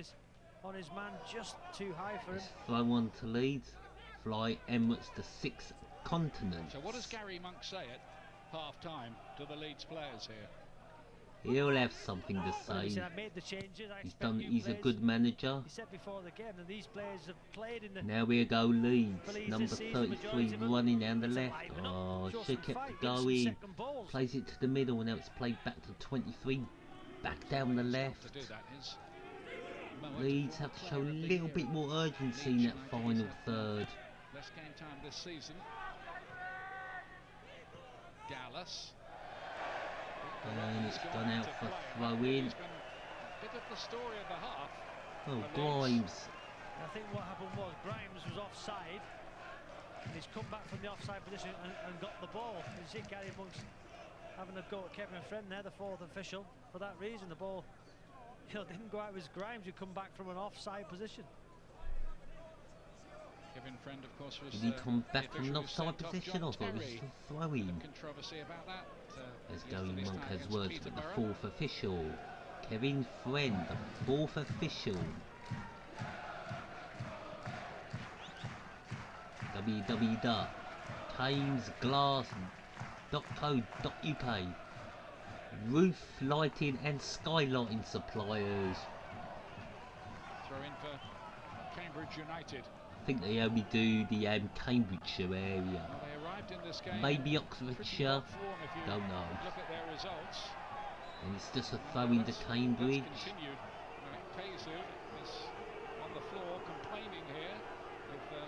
his man just too high for him. Let's throw on to Leeds. Fly Emirates to 6 continents. So what does Gary Monk say at half time to the Leeds players here? He'll have something to Well, he say. said, I made the changes. I He's expect new He's a players." good manager. He said before the game that these players have played in the Now we go Leeds. Leeds Number this season, 33 majority of them. running down the It's a left. liven up, Oh, show should some kept fight, it give some going. second balls. Plays it to the middle. Now it's played back to 23. Back down the left. To do that is Leeds have to show a little bit more urgency in that final third. less game time this season. Dallas. And it's gone out for throw in. It's been a bit of the story of the half. Oh, Grimes. I think what happened was Grimes was offside. And he's come back from the offside position and got the ball. You see Gary Monk's having a go at Kevin Friend there, the fourth official. For that reason, the ball didn't go out with Grimes, who come back from an offside position. Kevin Friend, of course, was Did he come back the from an official who offside sent off position? I John thought it was Terry. a throw in. Controversy about that. As Gary yesterday's Monk tie has against words with the Peterborough. 4th official. Kevin Friend, the 4th official. www.thamesglass.co.uk. Roof lighting and skylighting suppliers. Throw in for Cambridge United. I think they only do the Cambridgeshire area. Well, they arrived in this game. Maybe pretty Oxfordshire. rock form if you Don't know. look at their results. And it's just a throw into Cambridge. That's continued. Pezu is on the floor complaining here.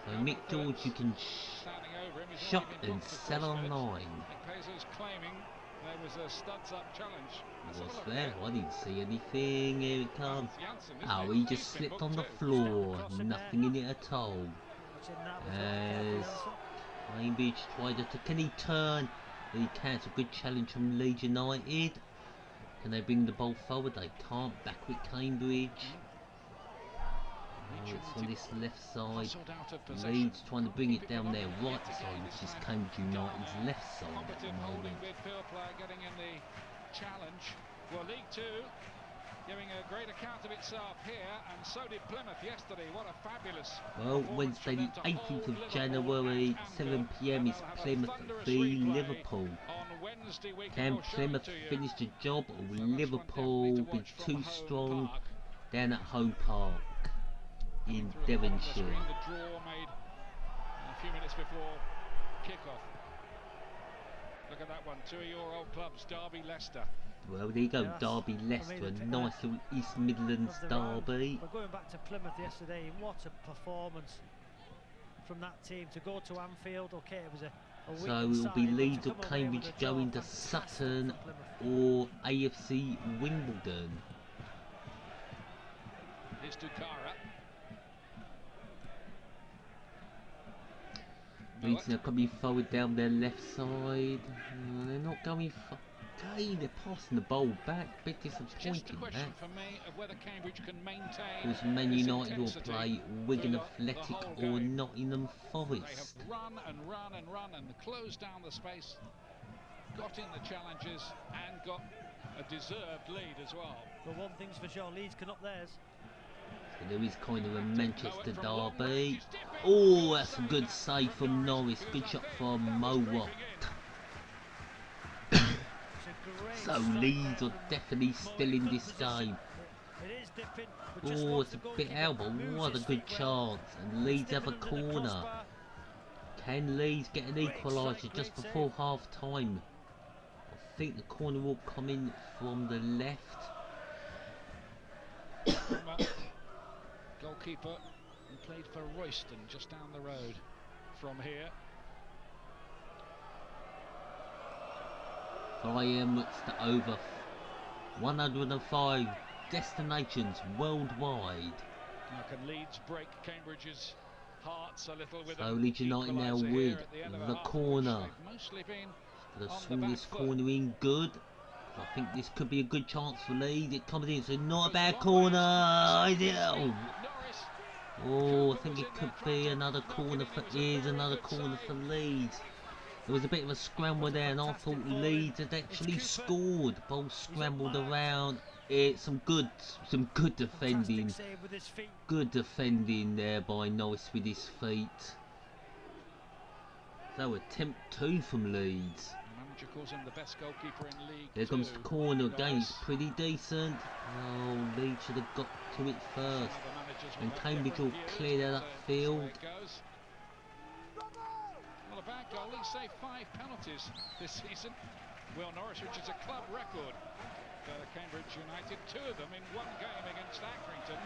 So Mick George, you can standing over him. He's shop already been and booked for sell 6 minutes. online. Pezu's claiming there was a studs up challenge. Let's have a What's look there? here. I didn't see anything. Here it comes. Janssen, isn't Oh, it? he He's just been slipped on the booked too. floor. Across him Nothing in it at all. Which in that was As careful, Cambridge tried to... Can he turn? He can. It's a good challenge from Leeds United. Can they bring the ball forward? They can't. Back with Cambridge. Oh, it's on this left side. Hustled out of possession. Leeds trying to bring it down their right side, which is Cambridge United's left side at the Competent holding moment. midfield player getting in the challenge. Well, League Two giving a great account of itself here, and so did Plymouth yesterday. What a fabulous Well, performance Wednesday from the them to 18th hold of Liverpool January, at 7 Anfield. PM is They'll have a Plymouth thunderous v replay Liverpool. on Wednesday week, and Can we'll show it Plymouth to you. finish the job, or will So that's one Liverpool definitely to be watch from too Home strong Park. down at Home Park in Through on the Devonshire? screen, the draw made a few minutes before kick-off. Look at that one, two of your old clubs, Derby, Leicester. Well, there you go, Yes. Derby Leicester, For me, a the nice little East Midlands of the round. derby. But going back to Plymouth yesterday, what a performance from that team to go to Anfield. Okay, it was a So it will be Leeds or Cambridge going to Sutton or AFC Wimbledon. Here's Dukara. Leeds now coming forward down their left side. They're not going okay, they're passing the ball back. Bit disappointing Just a question that. for me of whether Cambridge can maintain Because Man this United will intensity play Wigan through the Athletic whole or game. Nottingham They have Forest. run and run and run and closed down the space, got in the challenges and got a deserved lead as well. But one thing's for sure, Leeds can up theirs. So there is kind of a Manchester derby. Oh, that's a good save from Norris. Good shot from Mowat. So Leeds are definitely still in this game. Oh, it's a bit out, but what a good chance. And Leeds have a corner. Can Leeds get an equaliser just before half time? I think the corner will come in from the left. Goalkeeper and played for Royston just down the road from here. Looks to over 105 destinations worldwide. Now can Leeds break Cambridge's hearts a little with So Leeds United now with the corner. The smallest corner in good. I think this could be a good chance for Leeds. It comes in, so not a bad corner. Ideal. Oh, I think it could be another corner for another corner for Leeds. There was a bit of a scramble there, and I thought Leeds had actually scored. Ball scrambled around. It's some good defending. Good defending there by Norris with his feet. So attempt 2 from Leeds. Calls him the best goalkeeper in League Here comes the corner again, it's pretty decent. Oh, Leeds should have got to it first. And Cambridge will clear that upfield. Well, a bad goal, he saved 5 penalties this season. Will Norris, which is a club record for Cambridge United, 2 of them in one game against Accrington.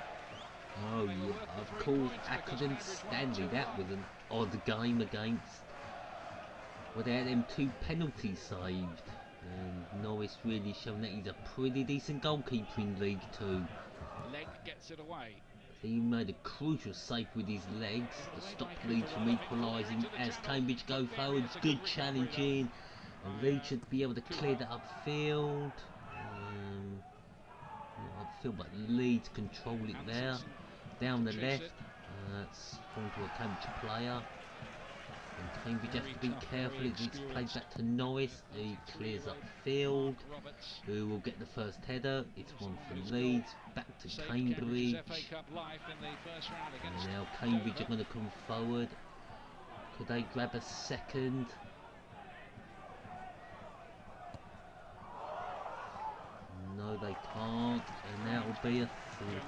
Oh yeah, of course, Accrington Stanley, that was an odd game against. Without them 2 penalties saved, and Norris really shown that he's a pretty decent goalkeeper in League 2. Leg gets it away. He made a crucial save with his legs to stop Leeds from equalising as Cambridge go forward. Good challenging, and Leeds should be able to clear that upfield. Upfield, but Leeds control it there. Down the left, that's gone to a Cambridge player. And Cambridge have to be careful. It's played back to Norris. He clears up field. Who will get the first header? It's one for Leeds. Back to Cambridge. And now Cambridge are going to come forward. Could they grab a second? No, they can't. And that will be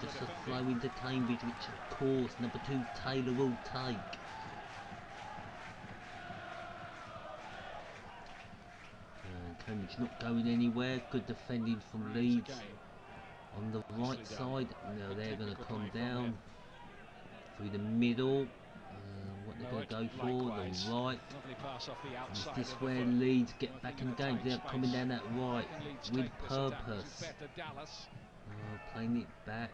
just a throw into Cambridge, which of course number 2 Taylor will take. Cambridge not going anywhere. Good defending from Leeds. On the right side, now they're going to come down through the middle. What they're going to go for, the right. Is this where Leeds get back in the game? They're coming down that right with purpose. Playing it back.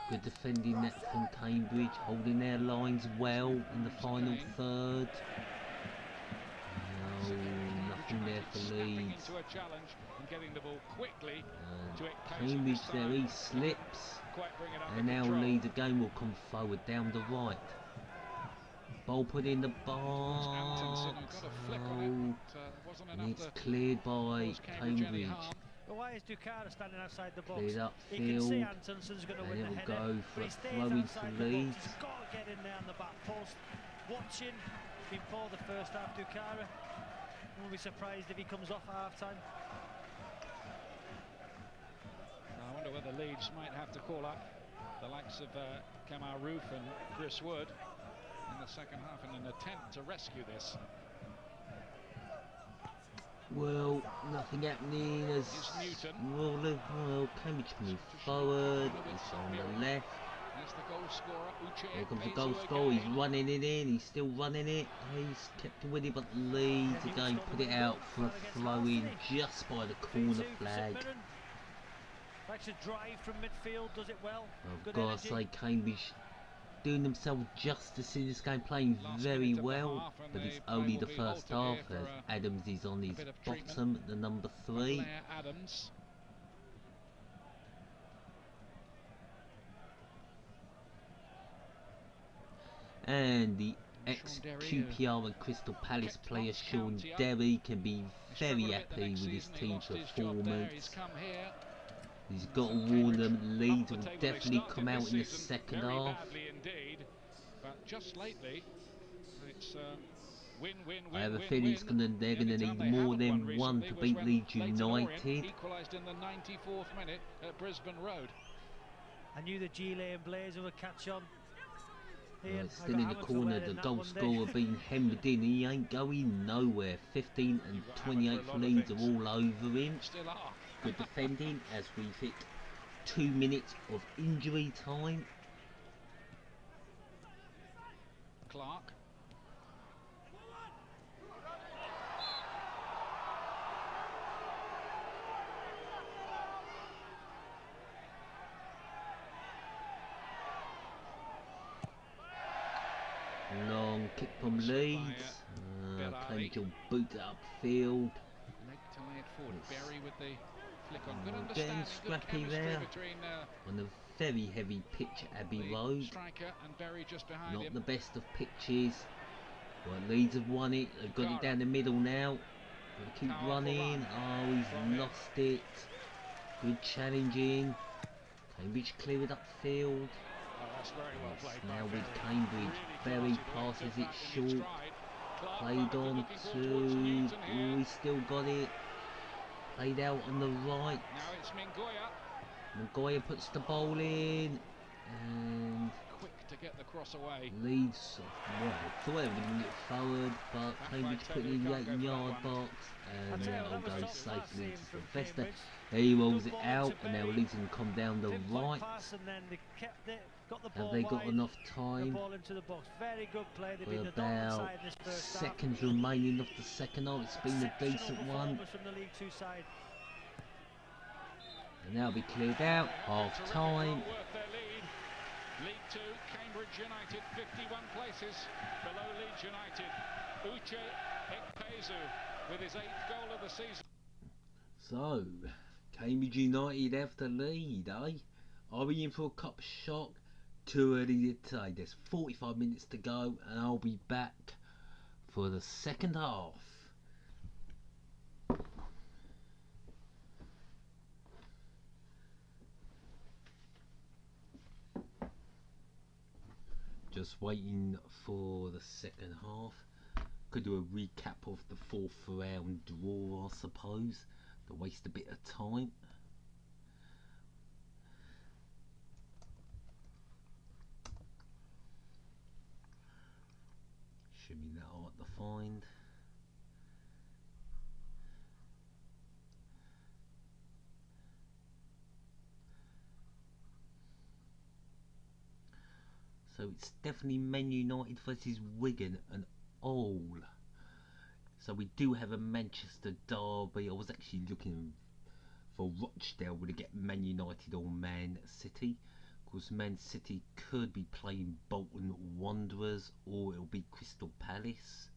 Good defending that from Cambridge, holding their lines well in the final third. Nothing there for Leeds. Cambridge there, he slips. And now Leeds again will come forward down the right. Ball put in the box. And it's cleared by Cambridge. But why is Dukara standing outside the box? Cleared up You can see field. Antonson's going to And win it the will header. go for But a he stays throw into outside the box. Leeds. He's got to get in there on the back post. Watching before the first half, Dukara. Won't be surprised if he comes off at half time. I wonder whether Leeds might have to call up the likes of Kamar Roof and Chris Wood in the second half in an attempt to rescue this. Well, nothing happening as well, Cambridge coming forward. It's on the left. That's the goal scorer, Uche Here comes the Ekpezu goal scorer. He's again. running it in. He's still running it. He's kept it with it, but Leeds again put it out for a throw in just by the corner flag. Likes a drive from midfield, does it well. I've got to say, Cambridge doing themselves justice in this game, playing very well, but it's only the first half as Adams is on his bottom, the number 3. Adams. And the ex-QPR and Crystal Palace player Sean Derry can be very happy with his team performance. He's got to warn them, Leeds will definitely come out in the second half. But just lately, it's win. I have a feeling they're going to need more than one to beat Leeds United. Equalised in the 94th minute at Brisbane Road. I knew the Gile and Blazer would catch on. Still in the corner, the goal scorer being hemmed in. He ain't going nowhere. 15 and 28 for Leeds are all over him. Good defending as we've hit 2 minutes of injury time. Clark. Long kick from Leeds. Cambridge will boot it upfield. Leg to lay it forward. Berry with the flick on. Good Getting understanding, scrappy good there. between, On a very heavy pitch at Abbey Road. Striker and Berry just behind Not him. the best of pitches. Well, Leeds have won it. They've got it down the middle now. They keep running. Oh, he's lost it. Good challenging. Cambridge clear it upfield. That's very well played. Now with Cambridge, Berry passes it short. Played on to. Oh, he's still got it. Played out on the right. Now it's Mingoya. Mingoya puts the ball in. And Quick to get the cross away. Leeds, well, thought they were going to get forward, but Cambridge put it in the 8-yard box, and now it goes safely to Sylvester. He rolls it out, and now Leeds can come down the right. Have they got enough time? With about seconds remaining of the second half, it's been a decent one. And now be cleared out, half time. League 2, Cambridge United, 51 places below Leeds United. Uche Ekpezu with his 8th goal of the season. So, Cambridge United have the lead, eh? Are we in for a cup shock? Too early to say. There's 45 minutes to go, and I'll be back for the second half. Just waiting for the second half. Could do a recap of the 4th round draw, I suppose, to waste a bit of time. Should be that hard to find. So it's definitely Man United versus Wigan and all. So we do have a Manchester derby. I was actually looking for Rochdale to get Man United or Man City. Of course, Man City could be playing Bolton Wanderers, or it'll be Crystal Palace.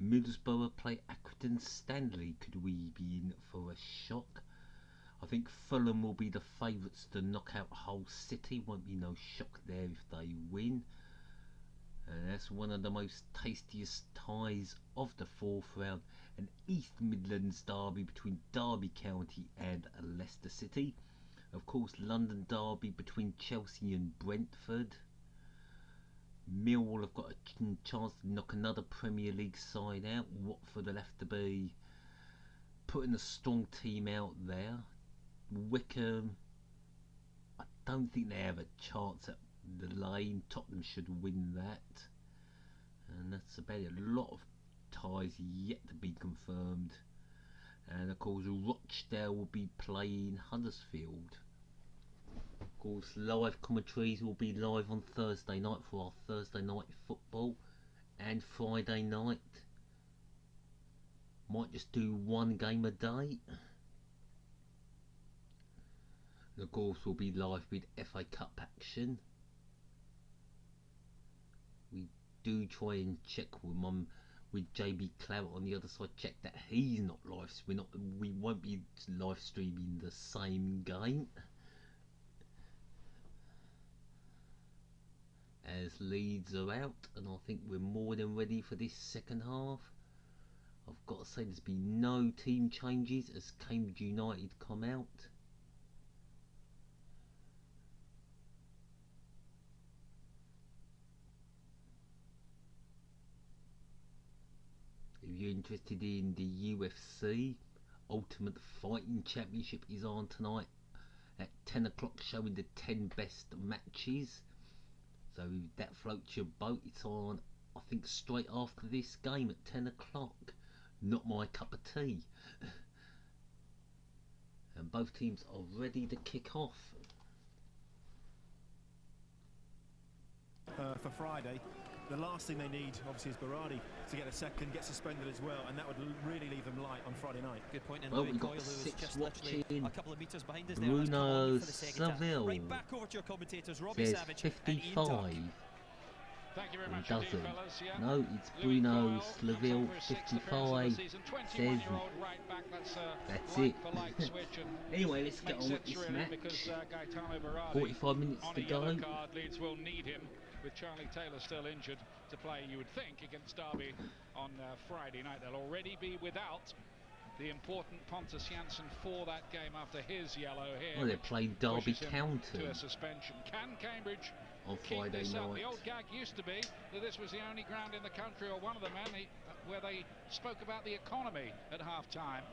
Middlesbrough play Accrington Stanley. Could we be in for a shock? I think Fulham will be the favourites to knock out Hull City. Won't be no shock there if they win. And that's one of the most tastiest ties of the 4th round. An East Midlands derby between Derby County and Leicester City. Of course, London derby between Chelsea and Brentford. Millwall have got a chance to knock another Premier League side out. Watford will have to be putting a strong team out there. Wickham, I don't think they have a chance at the Lane. Tottenham should win that. And that's about it. A lot of ties yet to be confirmed. And of course Rochdale will be playing Huddersfield. Of course, live commentaries will be live on Thursday night for our Thursday night football and Friday night. Might just do one game a day. And of course, we'll be live with FA Cup action. We do try and check with JB Claret on the other side, check that he's not live. So we won't be live streaming the same game. As Leeds are out, and I think we're more than ready for this second half. I've got to say there's been no team changes as Cambridge United come out. If you're interested in the UFC, Ultimate Fighting Championship is on tonight at 10 o'clock, showing the 10 best matches. So if that floats your boat, it's on, I think, straight after this game at 10 o'clock. Not my cup of tea. And both teams are ready to kick off. For Friday, the last thing they need, obviously, is Berardi to get a second, get suspended as well, and that would really leave them light on Friday night. Good point. And well, Louis we've got Coyle, who was 6 just watching. a couple of metres behind us Bruno there. Saville Right back over to your commentators, Robbie says Savage 55. Thank you very much Doesn't. indeed, fellas. Yeah. No, it's Louis Bruno Coyle Saville, comes for 6 55. appearances of the season. Says 21-year-old right back. that's like it. for like switch, and Anyway, let's get on with sense this really, match. because Gaetano Berardi 45 minutes on to a yellow go. card. Leeds will need him, with Charlie Taylor still injured, to play, you would think, against Derby on Friday night. They'll already be without the important Pontus Jansson for that game after his yellow here. Well, they're playing Derby County to a suspension. Can Cambridge on keep Friday this up? night. The old gag used to be that this was the only ground in the country, or one of them, where they spoke about the economy at half-time.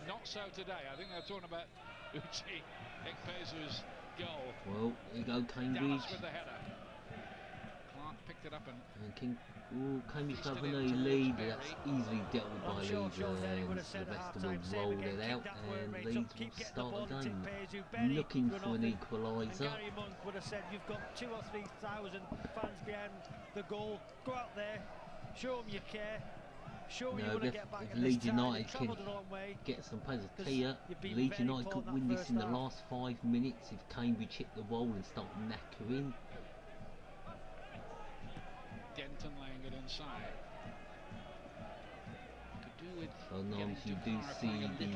Not so today. I think they're talking about Uche Ekpezu's goal. Well, here you go, Cambridge. Dallas with the header. Clark picked it up and Cambridge have an early lead. That's easily dealt with by Leeds, and Sylvester will roll it out, and Leeds will start the game. Looking for an equaliser. Gary Monk would have said, you've got 2,000 or 3,000 fans behind the goal. Go out there, show them you care. Show you want to get back if in Leeds this time. United can get some players, Leeds United could win this in the last 5 minutes if Cambridge hit the wall and start knackering. Denton laying it inside. Could do with Sometimes you do see the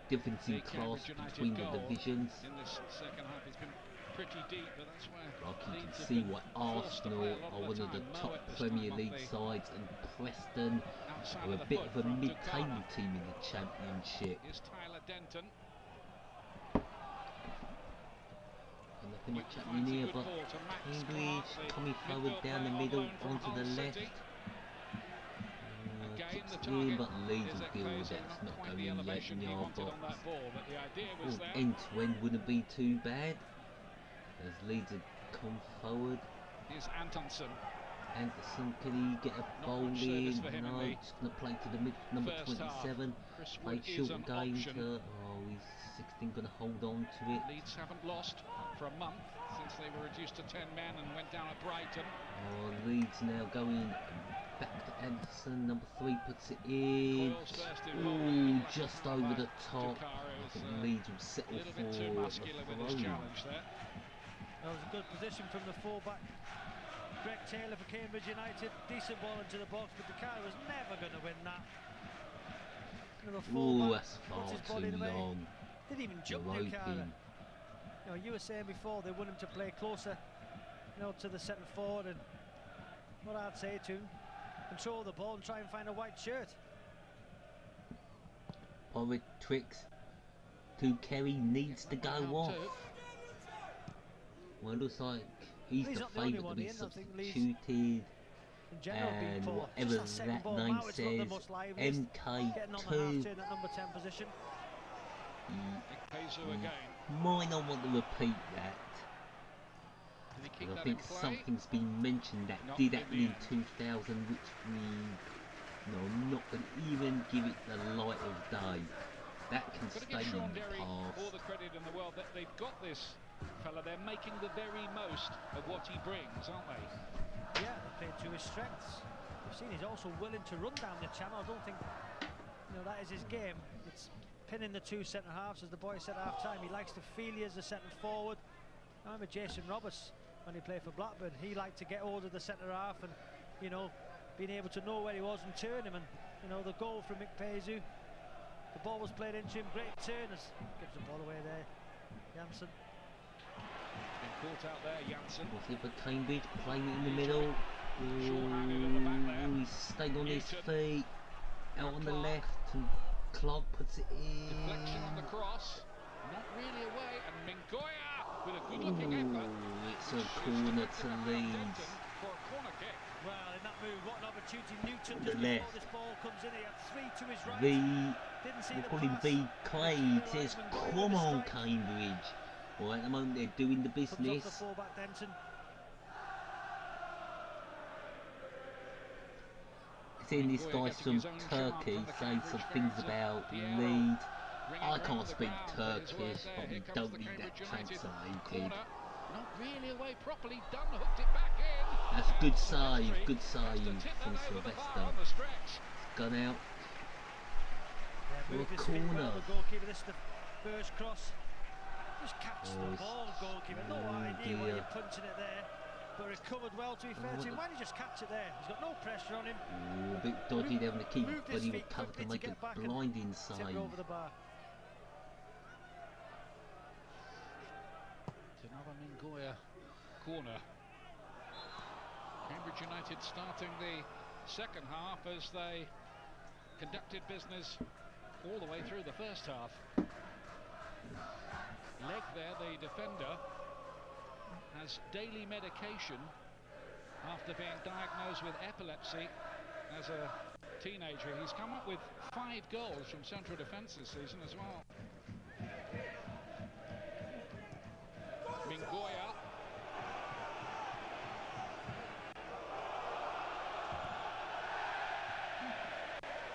difference in class between the divisions. In this second half, it's been pretty deep, but that's where Like you Leeds can have see been what forced to Arsenal play a lot are of one the of the time. top Mowat this Premier time League off the sides, and Preston outside are a of the bit foot of a from mid-table Dukana. team in the Championship. Here's Tyler Denton. And nothing much happening here, but Cambridge coming forward down the middle onto the left. Kicks in, but Leeds will deal with that. It's not going in yet in our box. End to end wouldn't be too bad, as Leeds have come forward. Here's Antonsen. Anderson, can he get a bowl in? No, just going to play to the mid, number 27. Play short game to, he's 16, going to hold on to it. Leeds haven't lost for a month since they were reduced to 10 men and went down at Brighton. Leeds now going back to Anderson, number 3 puts it in. Ooh, just over the top. I think Leeds will settle for the throw. That was a good position from the fullback. Greg Taylor for Cambridge United. Decent ball into the box, but Dakar was never going to win that. Ooh, that's far too long. Didn't even jump Dakar. You were saying before they want him to play closer, to the centre forward, and what I'd say to him, control the ball and try and find a white shirt. Porritt tricks to Kerry, needs to go off. Well, it looks like he's the favourite to be substituted, and whatever that name says, MK2. Might not want to repeat that. I think something's been mentioned that did happen in 2000, which we not going to even give it the light of day. That can Got to stay give Sean in the Derry all past. the credit in the world that they've got this fella. They're making the very most of what he brings, aren't they? Yeah, they played to his strengths. You've seen he's also willing to run down the channel. I don't think, that is his game. It's pinning the two centre halves, as the boy said at half time. He likes to feel he as a centre forward. I remember Jason Roberts when he played for Blackburn. He liked to get hold of the centre half and, being able to know where he was and turn him. And the goal from Ikpeazu, the ball was played into him. Great turn, gives the ball away there. Janssen. Been caught out there, Janssen. What's it for Cambridge? Playing it in the middle. He's stayed on his feet. Out on the left, and Clark puts it in. Deflection on the cross. Not really away, and Mingoya with a good-looking effort. It's a corner to Leeds. For a corner kick. Well, in that move, what an opportunity. Newton The just left. before this ball comes in, he had three to his right. Didn't see we'll the call him pass. V. Clay. It says, Mingoya come with the on, strike. Cambridge. Well, at the moment, they're doing the Comes business. off the fullback, Denton. Seeing this guy from Turkey say some things about Leeds. I can't speak Turkish, but we don't need that translated. Not really away properly. Dunn hooked it back in. That's a good save from Sylvester. Gone out. Moved his feet corner. well, the goalkeeper. This is the first cross. Just catch the ball, goalkeeper. No idea why you're punching it there, but recovered well, to be fair to him. Why did he just catch it there? He's got no pressure on him. A bit dodgy there from the keeper, Moved but his he feet recovered to quickly make to a get back and blinding tip save. it over the bar. It's another Mingoya corner. Cambridge United starting the second half as they conducted business all the way through the first half. Leg there, the defender, has daily medication after being diagnosed with epilepsy as a teenager. He's come up with 5 goals from central defence this season as well. Mingoya.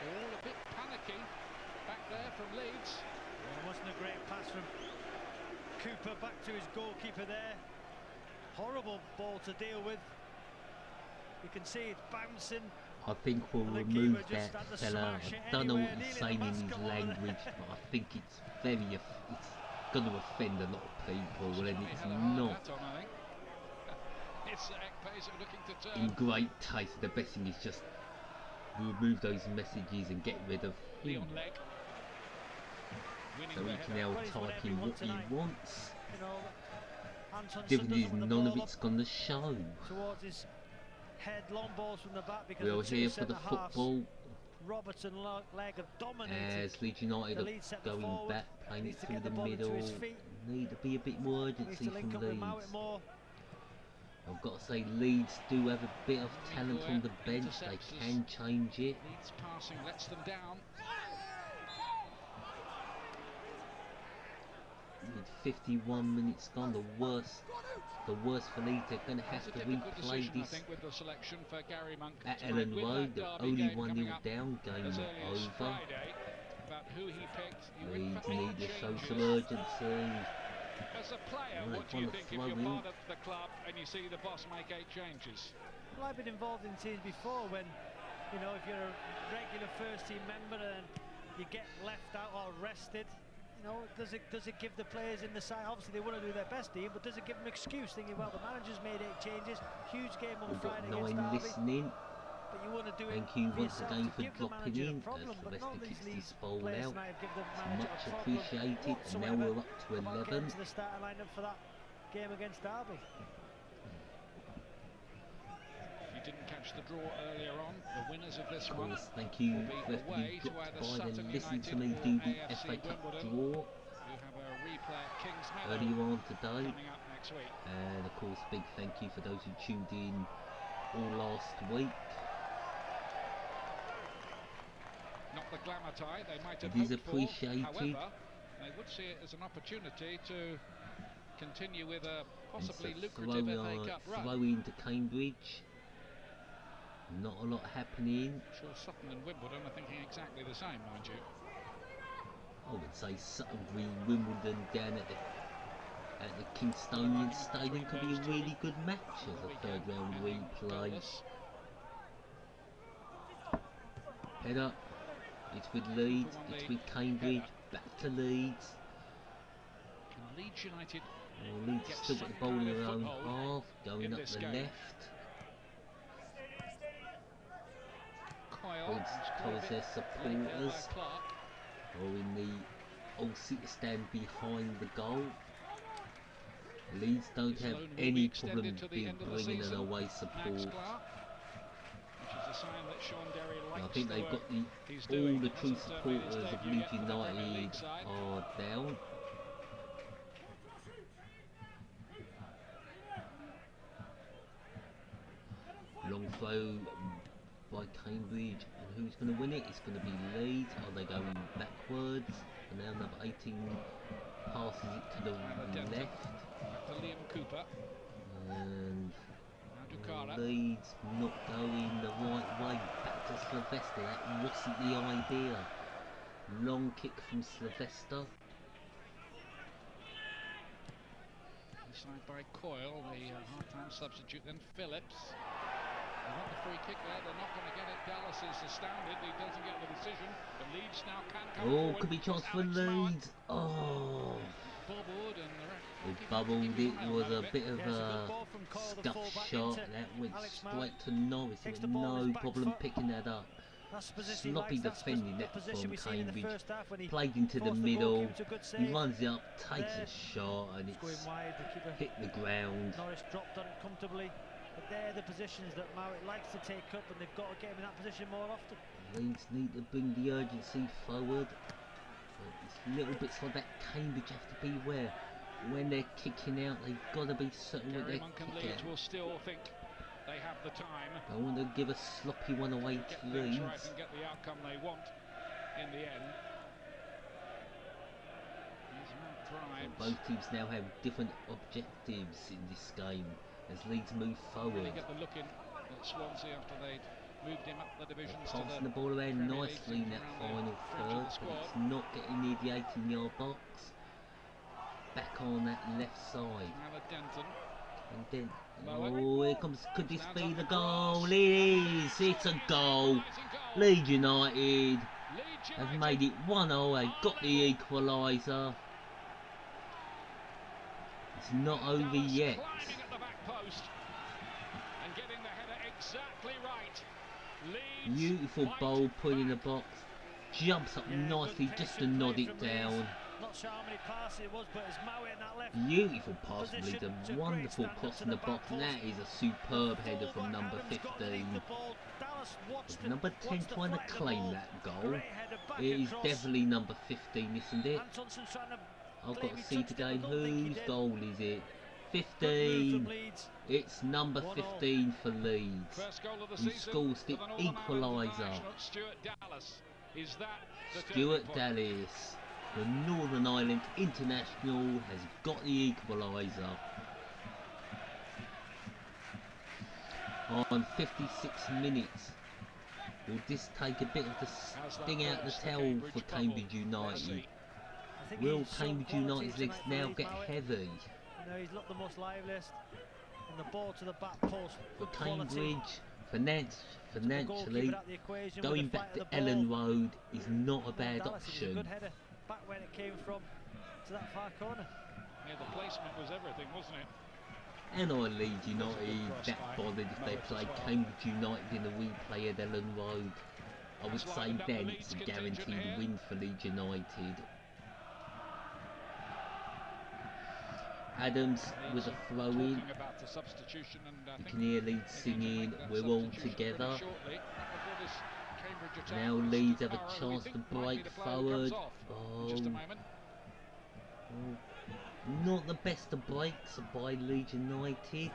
All a bit panicky back there from Leeds. Well, it wasn't a great pass from Cooper back to his goalkeeper there. Horrible ball to deal with. You can see it's bouncing. I think we'll And the remove keeper just that had to fella. smash it I don't know what anywhere, he's nearly saying the in his basketball. language, but I think it's going to offend a lot of people, and He it's had a hard not hat on, I think. It's Ekpeazu looking to turn. in great taste. The best thing is just remove those messages and get rid of him, Leon Leg. Winning so the he can header. now Well, he's type whatever he in what wants he tonight. wants. Antonsen Difference doesn't is want the none of ball it's up going to show. towards his head. Long balls from the back because We're the two here for the centre halves, football, Roberts and Leg, have dominated. as Leeds United The are Leeds centre going forward back, playing needs it to through get the the ball into middle. his feet. Need to be a bit more Needs urgency to link from up with Leeds. Mount more. I've got to say, Leeds do have a bit of talent on the bench. They Intercepts as can change it. Leeds passing lets them down. With 51 minutes gone, the worst for Leeds. They're going to have It's a to difficult replay decision, I this think, with the selection for Gary Monk at tonight. Ellen With Road. that They're derby only game 1-0 coming up down, game as not early as over. Friday, about who he picked. You went Leeds for 8 need to show some changes. urgency. As a player, Right, what do you wanna think if throw you're in. part of the club and you see the boss make 8 changes? Well, I've been involved in teams before when, if you're a regular first team member and you get left out or rested, does it give the players in the side, obviously they want to do their best, Dean, but does it give them excuse, thinking, well, the manager's made 8 changes, huge game on We've got Friday against 9 Abbey, listening. but you want to do Thank it you for once yourself again to for give the dropping manager in a problem, as but Sylvester not these kicks Leeds this ball players out. tonight have given the It's manager much a problem appreciated, and now whatsoever we're up to about 11. getting to the starting lineup for that game against Abbey. If you didn't catch the draw earlier on, the winners of this Of one course, thank you will be for everybody away who to dropped either by Sutton and listened to United me or do the AFC FA Cup Wimbledon. draw We have a replay at Kings Meadow earlier on today. coming up next week. And of course, big thank you for those who tuned in all last week. Not the glamour tie they might have It is hoped appreciated. for. However, they would see it as an opportunity to continue with a possibly It's a lucrative FA Cup run. throw into Cambridge. Not a lot happening. I'm sure Sutton and Wimbledon are thinking exactly the same, mind you. I would say Sutton Green, Wimbledon down at the Kingstonian Stadium could be a really good match as a third round replay. Head up, it's with Leeds, it's with Cambridge, back to Leeds. Can Leeds United Leeds still got the ball in their own half, going up the left. Leeds towards their supporters, or in the old seat stand behind the goal. Leeds don't have any problem bringing an away support. I think they've got all the true supporters of Leeds United are down. Long throw by Cambridge, and who's going to win it? It's going to be Leeds. Are they going backwards? And now number 18 passes it to the left. To Liam Cooper. And Leeds not going the right way. Back to Sylvester. That wasn't the idea. Long kick from Sylvester. Inside by Coyle, the half-time substitute. Then Phillips. They want the free kick there. They're not going to get it. Dallas is astounded. He doesn't get the decision. But Leeds now can come forward. Could be chance for Leeds. Oh. Bubbled and it bubbled. It was a bit of a scuff shot. That went straight to Norris. He had no problem picking that up. Sloppy defending that from Cambridge. Played into the middle. He runs it up, takes a shot, and it's hit the ground. Norris dropped on it comfortably. But they're the positions that Mowat likes to take up, and they've got to get him in that position more often. Leeds need to bring the urgency forward. It's little bits like that Cambridge have to beware. When they're kicking out, they've got to be certain what they're kicking out. Will still think they have the time. I want to give a sloppy one away to Leeds. And get the outcome they want in the end. So both teams now have different objectives in this game as Leeds move forward. Really get the look in at Swansea after they'd moved him up the divisions. Passing the ball around nicely in that final third, but it's not getting near the 18-yard box. Back on that left side. And then, oh, here comes, could this be the goal? It is, it's a goal. Leeds United have made it 1-0, they got the equaliser. It's not over yet. Beautiful ball put in the box. Jumps up nicely just to nod it down. Not sure how many passes it was, but it's Mowat in that left. Beautiful pass from Leeds, a wonderful cross in the box, and that is a superb header from number 15. Is number 10 trying to claim that goal? It is definitely number 15, isn't it? I've got to see today whose goal is it. 15. It's number 15 for Leeds. He scores the equaliser. Stuart Dallas, the Northern Ireland international, has got the equaliser. On 56 minutes. Will this take a bit of the sting out the tail for Cambridge United? Will Cambridge United's legs now get heavy? No, he's not the most liveliest. And the ball to the back post. For Cambridge, financially, going back to Ellen Road is not a bad option. Good header back when it came from to that far corner. Yeah, the placement was everything, wasn't it? And I Leeds United that bothered if they play Cambridge United in the replay at Ellen Road. I would say then it's a guaranteed win for Leeds United. Adams with a throw in. You can hear Leeds singing "We're All Together." Now Leeds have a chance to break forward. Oh, not the best of breaks by Leeds United.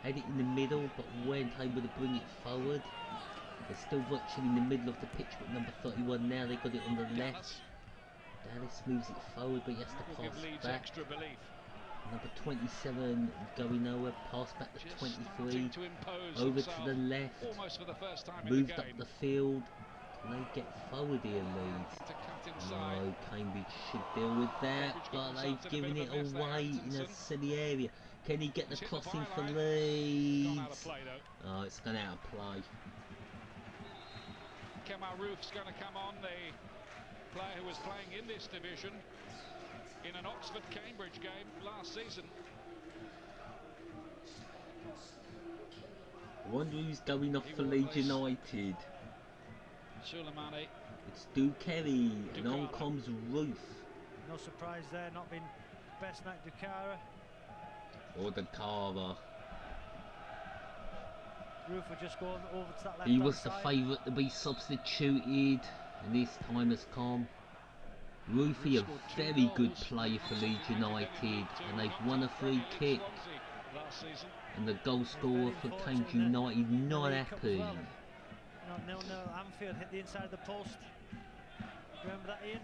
Had it in the middle, but weren't able to bring it forward. They're still virtually in the middle of the pitch with number 31 now. They got it on the left. Dallas moves it forward, but he has to pass back. Number 27 going nowhere, pass back to 23, over to the left, moved up the field, Can they get forward here, Leeds? To cut inside. No, Cambridge should deal with that, but they've given it away in a silly area. Can he get the crossing for Leeds? Gone out of play though. Oh, it's gone out of play. Kemal Roof's going to come on, the player who was playing in this division in an Oxford-Cambridge game last season. I wonder who's going off for Leeds United. Suleimani. It's Dukerry and on comes Roof. No surprise there, not been best night Dukara. Or Dakara. Roof would just go over to that left. He was the favourite to be substituted, and this time has come. Roofy, a very good player for Leeds United, and they've won a free kick. And the goal scorer for Cambridge United not happy. No, Anfield hit the inside of the post. Remember that, Ian?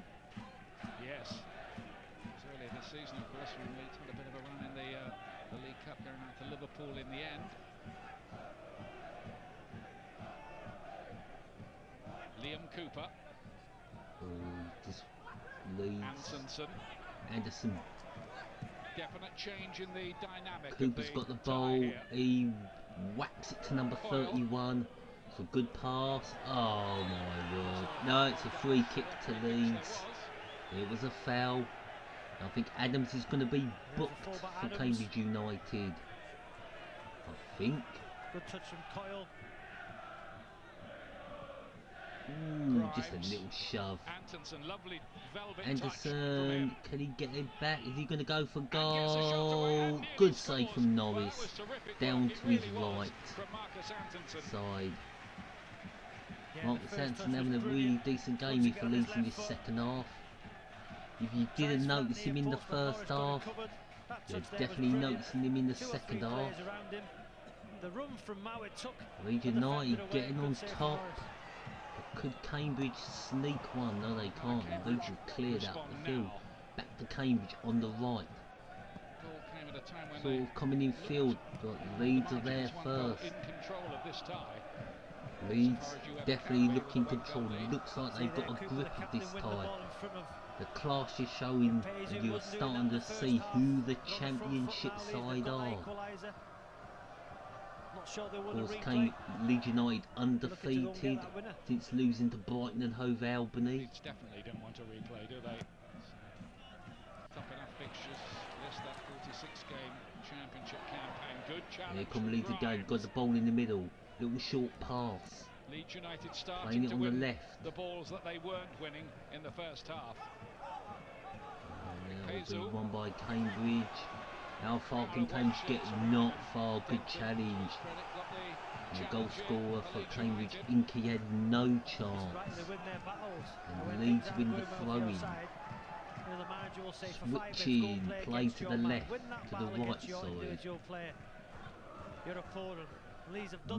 Yes. It was earlier this season, of course, when Leeds had a bit of a run in the League Cup, going out to Liverpool in the end. Liam Cooper. Just Leeds. Anderson. Definite change in the dynamic. Cooper's got the ball. He whacks it to number 31. It's a good pass. Oh my word. No, it's a free kick to Leeds. It was a foul. I think Adams is going to be booked for Cambridge United. I think. Good touch from Coyle. Ooh, just a little shove. Anderson, can he get it back? Is he going to go for goal? Good save from Norris. Down to his right side. Marcus Anderson having a really decent game here for Leeds in this second half. If you didn't notice him in the first half, you're definitely noticing him in the second half. Leeds United getting on top. Could Cambridge sneak one? No, they can't. Leeds have cleared out the field. Back to Cambridge on the right. Sort of coming in field, but Leeds are there first. Leeds definitely look in control. It looks like they've got a grip of this tie. The class is showing, and you're starting to see who the championship side are. Of course, Leeds United undefeated since losing to Brighton and Hove Albany. Leeds definitely don't want to replay, do they? Top enough fixtures. Yes, that 46-game championship campaign. Good challenge. Here come Leeds again. Got the ball in the middle. Little short pass. Leeds United Playing starting it to on the win left. the balls that they weren't winning in the first half. Now will be won by Cambridge. How far can Cambridge get? Not far. Good challenge. And the goal scorer for Cambridge, Inky, had no chance. And Leeds win the throw-in. Switching, play to the left, to the right side.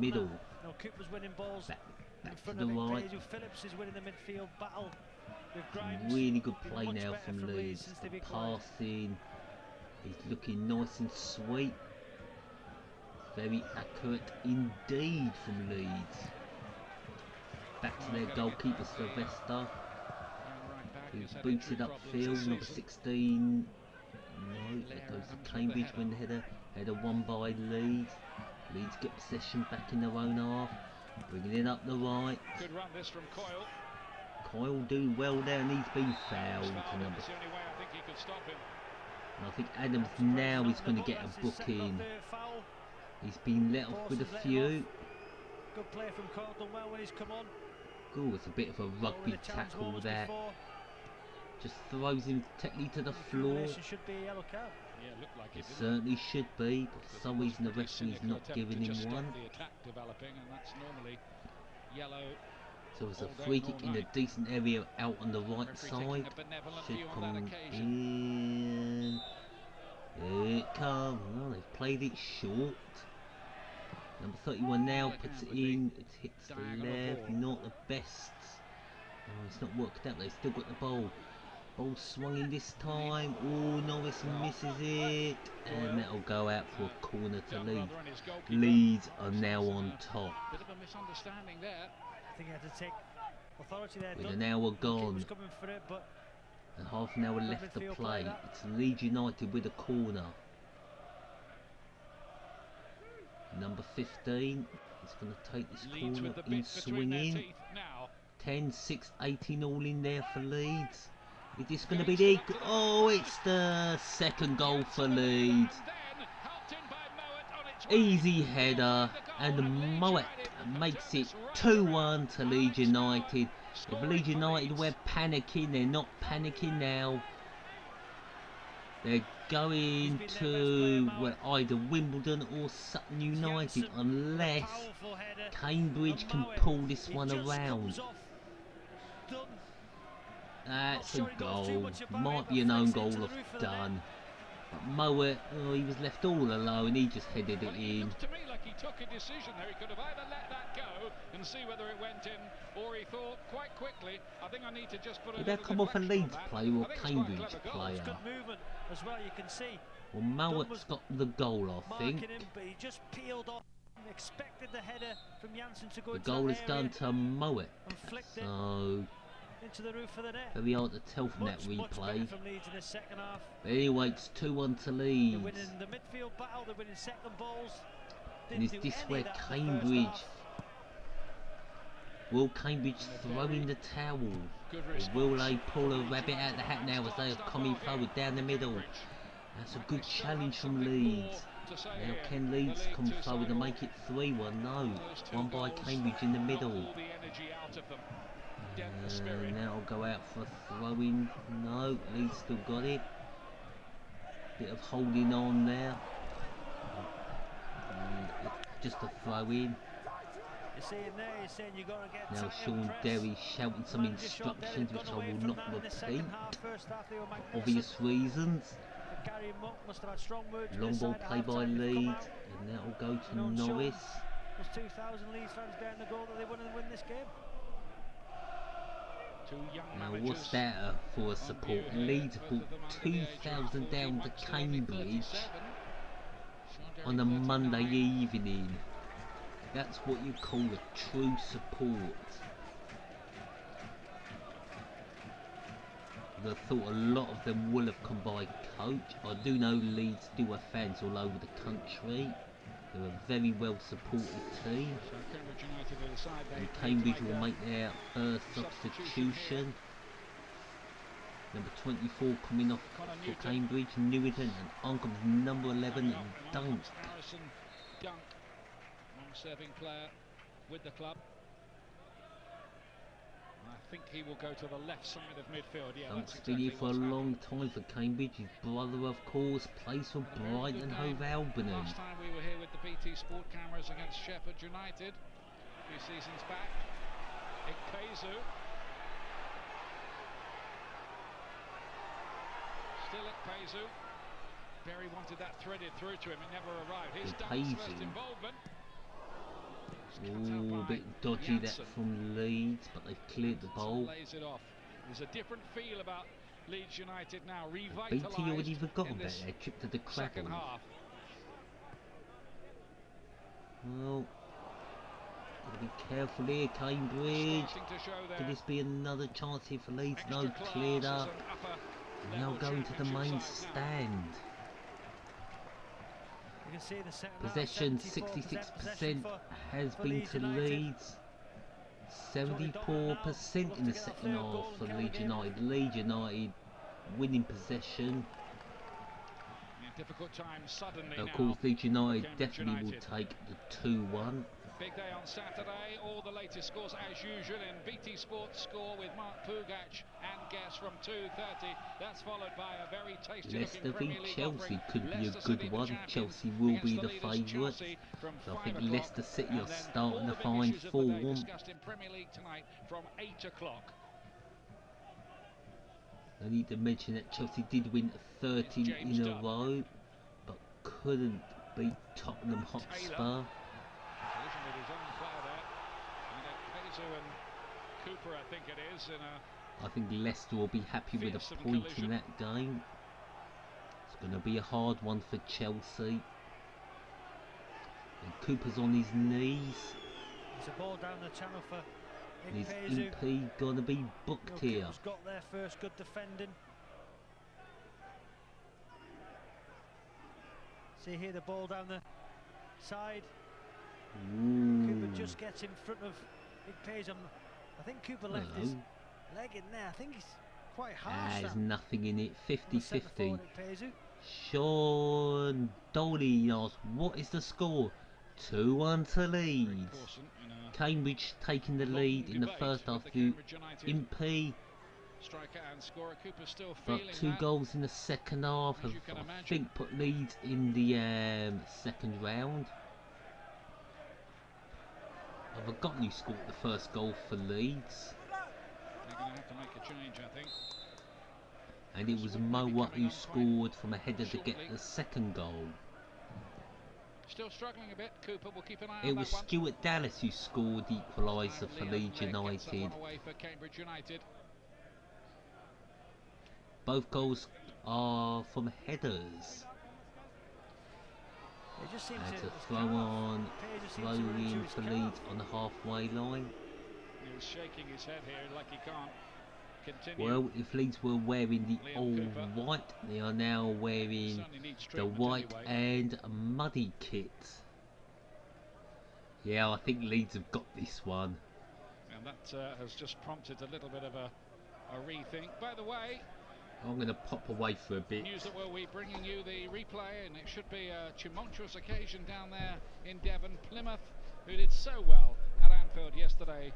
Middle. Cooper's winning balls Back to the right. Phillips is winning the midfield battle. Really good play now from Leeds. The passing. He's looking nice and sweet. Very accurate indeed from Leeds. Back to their goalkeeper Sylvester. Who's booted upfield, number 16. No, there goes to Cambridge when header won by Leeds. Leeds get possession back in their own half. Bringing it up the right. Good run this from Coyle. Coyle doing well there, and he's been fouled to number. That's the only way I think he could stop him. And I think Adams now is going to get a booking. He's been let off with a few. Good play from Coyle, done well when he's come on. Oh, it's a bit of a rugby tackle there. Just throws him technically to the floor. Should be a yellow card. Yeah, looked like it certainly should be, but for some reason the referee's not giving him one. The attack developing, and that's normally yellow. So it's a free kick in a decent area out on the right side. Should come in. Here it comes. Oh, they've played it short. Number 31 now puts it in. It hits the left. Not the best. Oh, it's not worked out. They've still got the ball. Ball swung in this time. Oh, Norris misses it. And that'll go out for a corner to Leeds. Leeds are now on top. Bit of a misunderstanding there. I think he had to take authority there. With Dunn. an hour The kid gone was coming for it, but and half an hour good left to midfield play. that. It's Leeds United with a corner. Number 15 is going to take this Leeds corner with the in bit between their swinging. teeth now. 10, 6, 18 all in there for Leeds. Is this going to be the... Oh, it's the second goal for Leeds. Easy header, and Moet makes it 2-1 to Leeds United. If Leeds United were panicking, they're not panicking now. They're going to either Wimbledon or Sutton United unless Cambridge can pull this one around. That's a goal. Might be an own goal of Dunn. But Moet, oh, he was left all alone. He just headed it in. Looks to me like he took a decision there. He could have either let that go and see whether it went in, or he thought quite quickly, I think I need to just put a Did that little come off a deflection on Leeds that. player or I think it's quite a Cambridge clever goal. player? good movement as well, you can see. Well, Moet's got the goal, I think. Him, but he just peeled off and expected the header from Janssen to go The into goal that is area done to Moet. and flicked it So, into the roof of the net. very hard to tell from that Much better replay. from Leeds in the second half. But anyway, it's 2-1 to They're Leeds. winning the midfield battle, they're winning second balls. And is Didn't do this any where of that in the first Cambridge... half. Will Cambridge throw in the towel? Or will they pull a rabbit out of the hat now as they are coming forward down the middle? That's a good challenge from Leeds. Now can Leeds come forward and make it 3-1? No. One by Cambridge in the middle. Now I'll go out for a throw-in. No, Leeds still got it. Bit of holding on there. Just a throw-in. You're seeing there, you're saying you've got to get Now tight Sean and press. Derry shouting some Manager Sean Derry's instructions which I gone away will from not that in the repeat. second half. First half they were magnificent. Obvious reasons. Gary Muck must have had strong words Long ball inside play at by half-time. They've come Leeds, out, and that will go to you know, and shown Norris. There's 2,000 Leeds fans behind the goal that they want to win this game. Now what's that for a support? Leeds brought 2,000 down to Cambridge on a Monday evening. That's what you call a true support. I thought a lot of them will have come by coach. I do know Leeds do have fans all over the country. They're a very well supported team. And Cambridge will make their first substitution. Number 24 coming off for Cambridge, Newington, and on comes number 11, Dunk. Dunk, long-serving player with the club. I think he will go to the left side of midfield. Yeah, Dunk's that's been here exactly for a what's long happened. time for Cambridge. His brother, of course, plays for Brighton and Hove Albion. Last time we were here with the BT Sport cameras against Sheffield United, a few seasons back. Ikpeazu. Still Ikpeazu. Berry wanted that threaded through to him, it never arrived. Here's Dunk's first involvement. Ooh, a bit dodgy that from Leeds, but they've cleared the ball. Lays it off. There's a different feel about Leeds United now, BT already revitalised forgotten in about this their trip to the second Cradle. half. Well, gotta be careful here, Cambridge. Starting to show Could their this be another chance here for Leeds? extra No, class cleared as up. an upper Now level going to the main championship side now. stand. You can see in the second Possession half, 66% for has been Leeds to United. Leeds. 74% in the second half for Leeds United. Leeds United winning possession. Yeah, difficult time suddenly Of now. course, Leeds United Cambridge definitely United. will take the 2-1. Big day on Saturday. All the latest scores as usual in BT Sports Score with Mark Pugach and guests from 2:30. That's followed by a very tasty Leicester looking v Premier League Chelsea offering. could be a Leicester good City, the one. champions, Chelsea will against be the the leaders, favourites. Chelsea from So I 5 think o'clock. Leicester City And are then starting all to the big find issues of the day form. discussed in Premier League tonight from 8 o'clock. I need to mention that Chelsea did win 13 James in a Dunn. row, but couldn't beat Tottenham Hotspur. Collision with his own player there. And Ikpeazu and Cooper, I think it is, in a I think Leicester will be happy with a fearsome point collision. in that game. It's going to be a hard one for Chelsea. And Cooper's on his knees. There's a ball down the channel for And is Ikpeazu. EP gonna be booked here? Cooper's got their first good defending. See here the ball down the side. Cooper just gets in front of Ikpeazu. I think Cooper left his leg in there. I think he's quite harsh. There's nothing in it. 50-50. Ikpeazu. Sean Dolly asks, what is the score? 2-1 to Leeds. Cambridge taking the lead in the first half through Impey. Striker and scorer. Cooper still But feeling 2 that. goals in the second half As have, you can I imagine. think, put Leeds in the second round. I've forgotten who scored the first goal for Leeds. They're going to have to make a change, I think. And it was Moa who scored from a header to get the second goal. Still struggling a bit. Cooper will keep an eye It on was that one. Stuart Dallas who scored the equaliser for Liam Leeds Blair gets that United. one away for Cambridge United. Both goals are from headers. It just seems And to to throw on, Ikpeazu throw seems to run into in his for calf. Leeds on the halfway line. He was shaking his head here like he can't continue. Well, if Leeds were wearing the Liam old Cooper. white, they are now wearing Certainly needs the treatment white anyway. and muddy kit. Yeah, I think Leeds have got this one. And that has just prompted a little bit of a rethink. By the way, I'm going to pop away for a bit. news that we'll be bringing you the replay, and it should be a tumultuous occasion down there in Devon. Plymouth, who did so well at Anfield yesterday,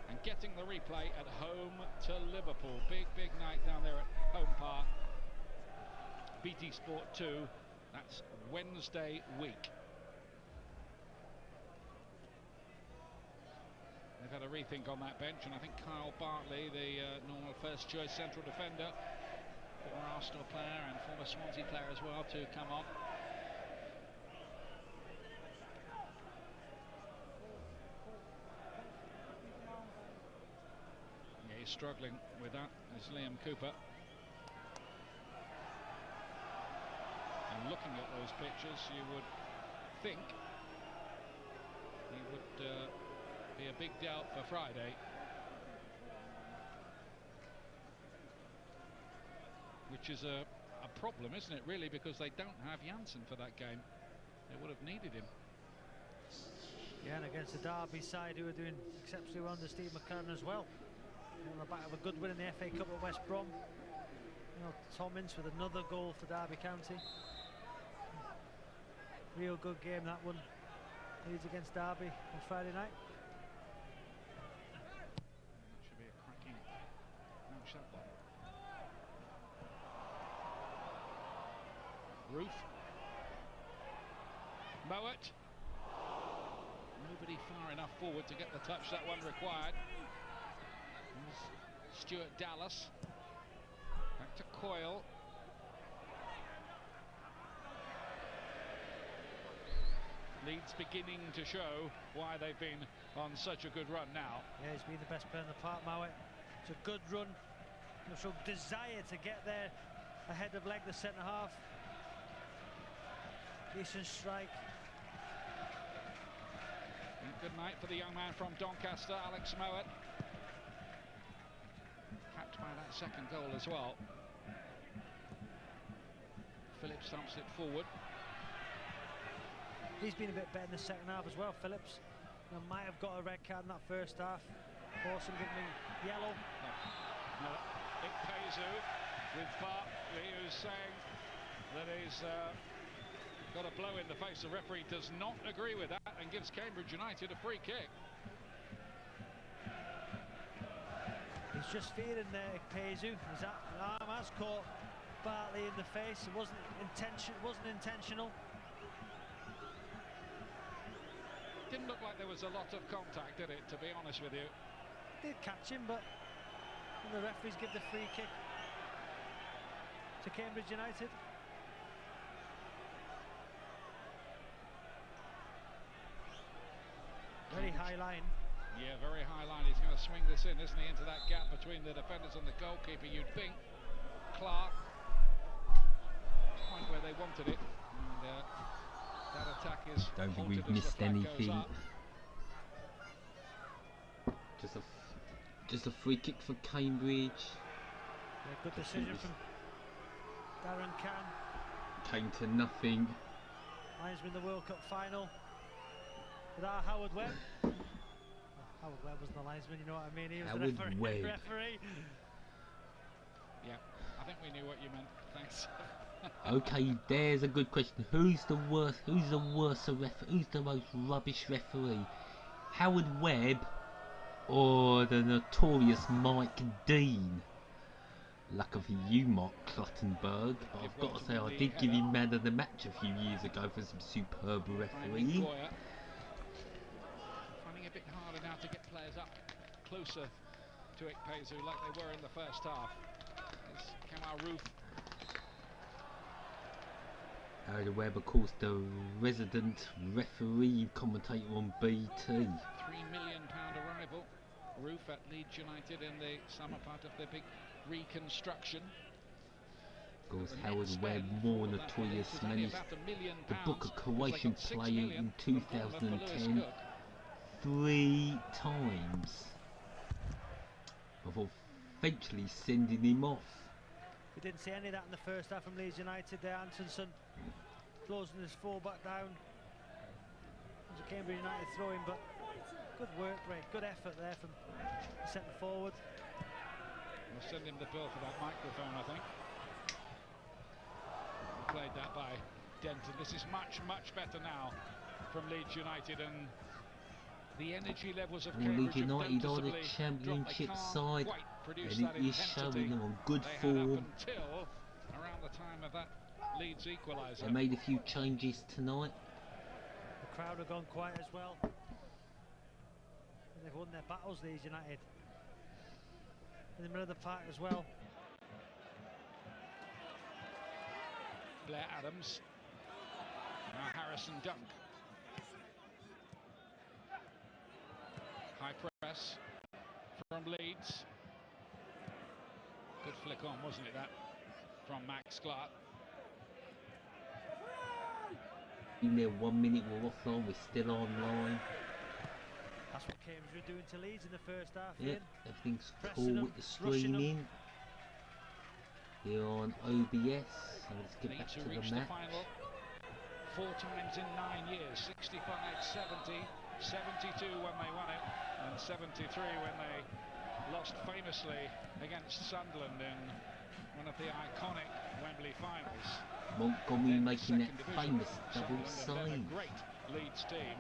and getting the replay at home to Liverpool. Big night down there at Home Park. BT Sport 2, that's Wednesday week. They've had a rethink on that bench, and I think Kyle Bartley, the normal first choice central defender, former Arsenal player and former Swansea player as well, to come on. Yeah, he's struggling with that, is Liam Cooper. And looking at those pictures, you would think he would be a big doubt for Friday. Which is a problem, isn't it, really, because they don't have Janssen for that game. They would have needed him. Yeah, and against the Derby side who are doing exceptionally well under Steve McCann as well. On the back of a good win in the FA Cup at West Brom. You know, Tom Ince with another goal for Derby County. Real good game that one. Leeds against Derby on Friday night. That should be a cracking match, that one. Roof. Mowat. Nobody far enough forward to get the touch that one required. Here's Stuart Dallas. Back to Coyle. Leeds beginning to show why they've been on such a good run now. Yeah, he's been the best player in the park, Mowat. It's a good run. He'll show desire to get there ahead of Leg, the centre half. Decent strike. And good night for the young man from Doncaster, Alex Mowat. Capped by that second goal as well. Phillips thumps it forward. He's been a bit better in the second half as well, Phillips. You know, might have got a red card in that first half. Pawson giving him yellow. No, Ikpeazu with Bartley, who's saying that he's got a blow in the face. The referee does not agree with that and gives Cambridge United a free kick. He's just feeling there, Ikpeazu. His arm has caught Bartley in the face. It wasn't intentional. Didn't look like there was a lot of contact, did it, to be honest with you? Did catch him, but the referees give the free kick to Cambridge United. Very high line. Yeah, very high line. He's going to swing this in, isn't he, into that gap between the defenders and the goalkeeper, you'd think. Clark, point where they wanted it. And that attack is Don't think halted we've as the missed flag goes anything. up. Just a free kick for Cambridge. Yeah, good decision from Darren Can. Came to nothing. Lions win the World Cup final without Howard Webb. Howard Webb was the linesman, you know what I mean? He was Howard the Webb. referee. Yeah, I think we knew what you meant. Thanks. Okay, there's a good question. Who's the worst referee? Who's the most rubbish referee? Howard Webb or the notorious Mike Dean? Luck for you, Mark Cluttenberg. But I've got to say, I did give him man of the match a few years ago for some superb refereeing. Finding it a bit harder now to get players up closer to Ekpezu like they were in the first half. It's Kamal Roof. Howard Webb, of course, the resident referee commentator on BT. £3 million arrival. Roof at Leeds United in the summer part of the big reconstruction. Of course, Howard Webb, more notorious, managed the Booker Croatian player in 2010 3 times before eventually sending him off. We didn't see any of that in the first half from Leeds United there. Antonsen closing his full-back down. It was a Cambridge United throw-in, but good work rate, good effort there from the centre forward. We'll send him the bill for that microphone, I think. Played that by Denton. This is much better now from Leeds United, and the energy levels of Cambridge Leeds United are the championship side, and it is showing them on good form. Until around the time of that Leeds equaliser. They made a few changes tonight. The crowd have gone quiet as well. And they've won their battles, Leeds United. In the middle of the park as well. Blair Adams. Now Harrison Dunk. High press from Leeds. Good flick on, wasn't it, that? From Max Clark. In there 1 minute, we're offline, we're still online. That's what Cambridge were doing to Leeds in the first half. Yeah, everything's Pressing cool them, with the streaming. Here on OBS. So let's get back to the match. The final 4 times in 9 years. 65, 70, 72 when they won it, and 73 when they lost famously against Sunderland in one of the iconic Wembley finals. Montgomery making that famous double Sunderland, save. a great Leeds team.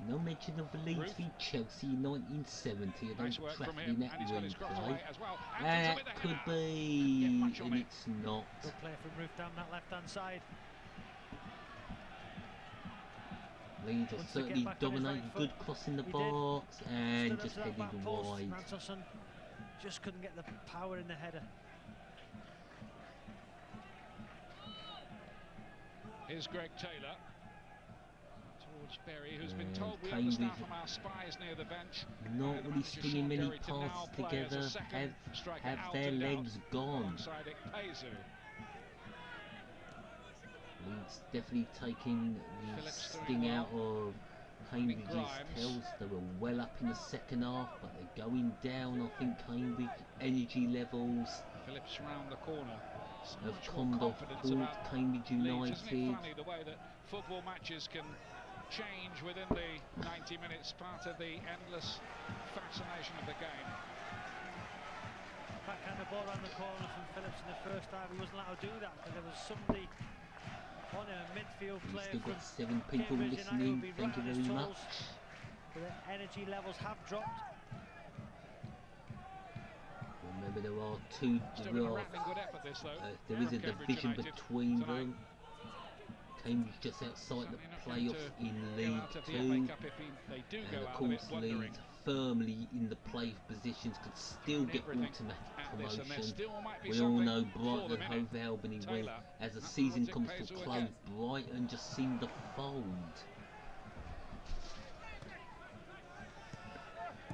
No mention of the Leeds v Chelsea in 1970. I don't trust in that replay. That could be, and it's not. Good play from Roof down that left-hand side. Leeds are certainly dominating. Good cross in the box and just headed wide. Antonsen just couldn't get the power in the header. Here's Greg Taylor towards Berry, who's been told we understand from our spies near the bench. Not really stringing many passes together. Have their legs gone. Leeds definitely taking the sting out of Cambridge's tails. They were well up in the second half, but they're going down. I think Cambridge energy levels Phillips round the corner. have calmed off Cambridge United. Isn't it funny the way that football matches can change within the 90 minutes, part of the endless fascination of the game. Backhand the ball around the corner from Phillips in the first half. He wasn't allowed to do that because there was somebody on a midfield player. We've still got 7 people listening. Thank you very much. The energy levels have dropped. Remember, there are two. There is a division between them. Cambridge just outside the playoffs in League 2, and of course Leeds firmly in the playoff positions could still get automatic promotion. We all know Brighton and Hove Albany will. As the season comes to a close, Brighton just seem to fold.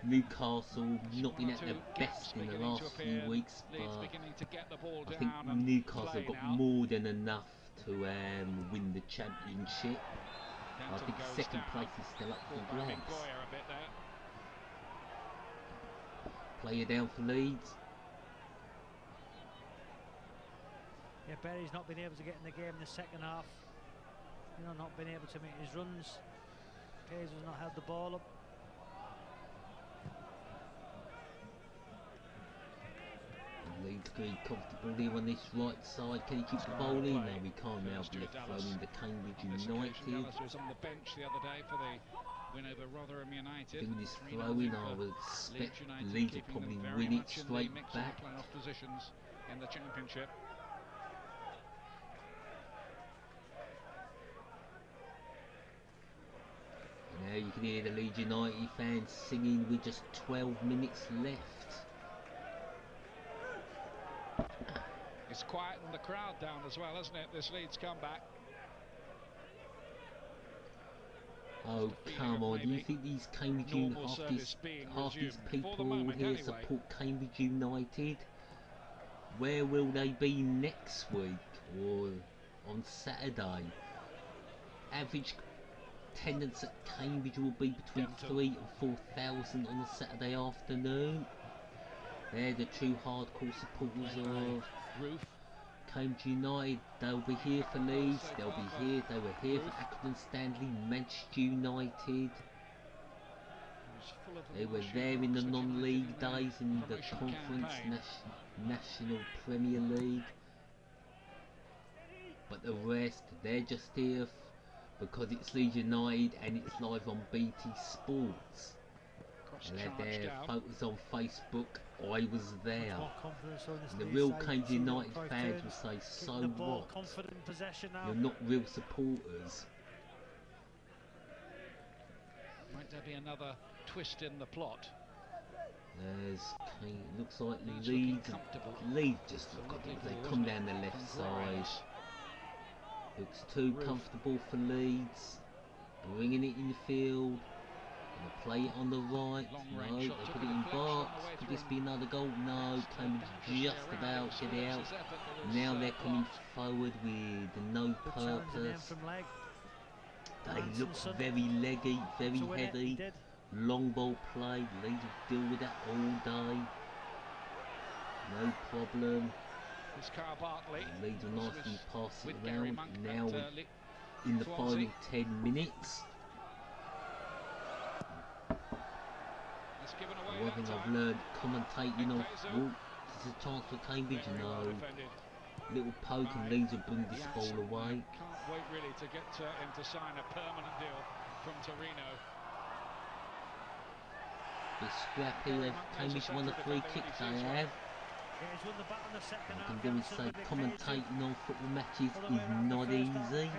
Newcastle not been at their best in the last few weeks, but I think Newcastle got more than enough to win the championship. I think second place is still up for grabs. player down for Leeds. Yeah, Berry's not been able to get in the game in the second half. You know, not been able to make his runs. Paisley's not held the ball up. Leeds very comfortable here on this right side. Can he keep the ball in? No, we can't now. Left throwing the Cambridge United. Dallas was on the bench the other day for the win over Rotherham United. Doing this throwing, I would expect Leeds will probably win it straight back. Playoff positions in the Championship. Now you can hear the Leeds United fans singing with just 12 minutes left. It's quietened the crowd down as well, hasn't it, this Leeds comeback? Oh, come on. Do you think these Cambridge United, half these people here support Cambridge United? Where will they be next week or on Saturday? Average attendance at Cambridge will be between 3,000 and 4,000 on a Saturday afternoon. They're the true hardcore supporters of Cambridge United. They'll be here for Leeds, they'll be here, they were here for Accrington Stanley, Manchester United. They were there in the non-league days, in the Conference, National Premier League. But the rest, they're just here because it's Leeds United and it's live on BT Sports. And they're there, photos on Facebook. I was there. And the real Cambridge United fans will say, so what? You're not real supporters. Might there be another twist in the plot? Looks like Leeds just look at it. They come down the left side. Looks too comfortable for Leeds. Bringing it in the field. Gonna play it on the right. No, they put it in box. Could this be another goal? No, Cambridge just about get it out. Now they're coming forward with no purpose. They look very leggy, very heavy. Long ball play. Leeds will deal with that all day. No problem. Leeds will nicely pass it around. Now in the final 10 minutes. One thing I've learned commentating off, oh, there's a chance for Cambridge, no. Little poke and Leeds will bring this ball away. Can't wait really to get him to sign a permanent deal from Torino. Bit scrappy, Cambridge won the free kick they have. I can do is say commentating on football matches is not easy,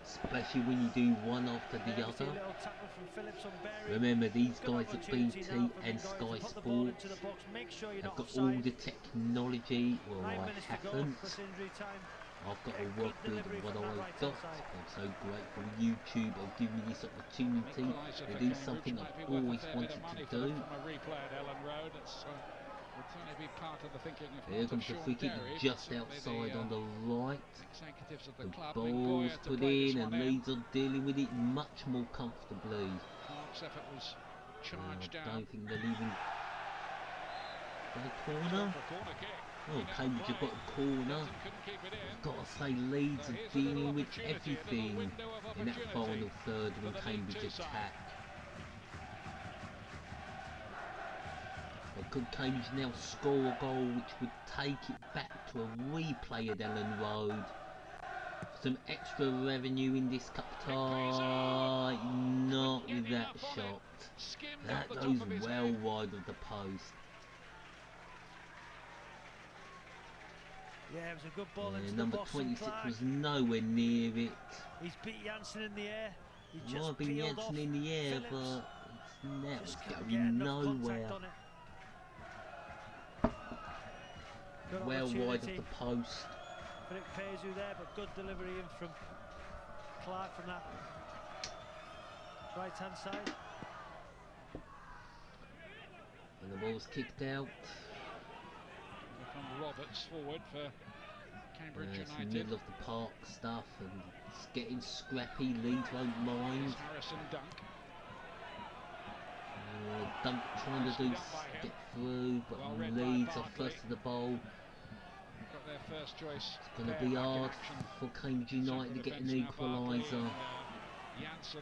especially when you do one after the other. Remember, these guys at BT and Sky Sports have got all the technology. Well, I haven't. I've got to work with what I've got. I'm so grateful YouTube will give me this opportunity to do something I've always wanted to do. Here comes the free kick just outside on the right. The ball's put in and Leeds are dealing with it much more comfortably. I don't think they're leaving the corner. Oh, Cambridge have got a corner. I've got to say, Leeds are dealing with everything in that final third when Cambridge attack. But could Cambridge now score a goal which would take it back to a replay at Ellen Road? Some extra revenue in this cup tie. Not with that shot. That goes well wide of the post. Yeah, it was a good ball into the number box. 26 was nowhere near it. He's beat Janssen in the air. He Might have been Janssen in the air, but it's going nowhere. Well wide of the post. But it pays you there, but good delivery in from Clark from that right hand side. And the ball's kicked out. From Roberts forward for Cambridge United. Middle of the park stuff, and it's getting scrappy. Leeds won't mind. Harrison Dunk. Dunk trying to get through, but Leeds are first to the ball. Got their first choice. It's going to be hard for Cambridge United to get an equaliser. Janssen.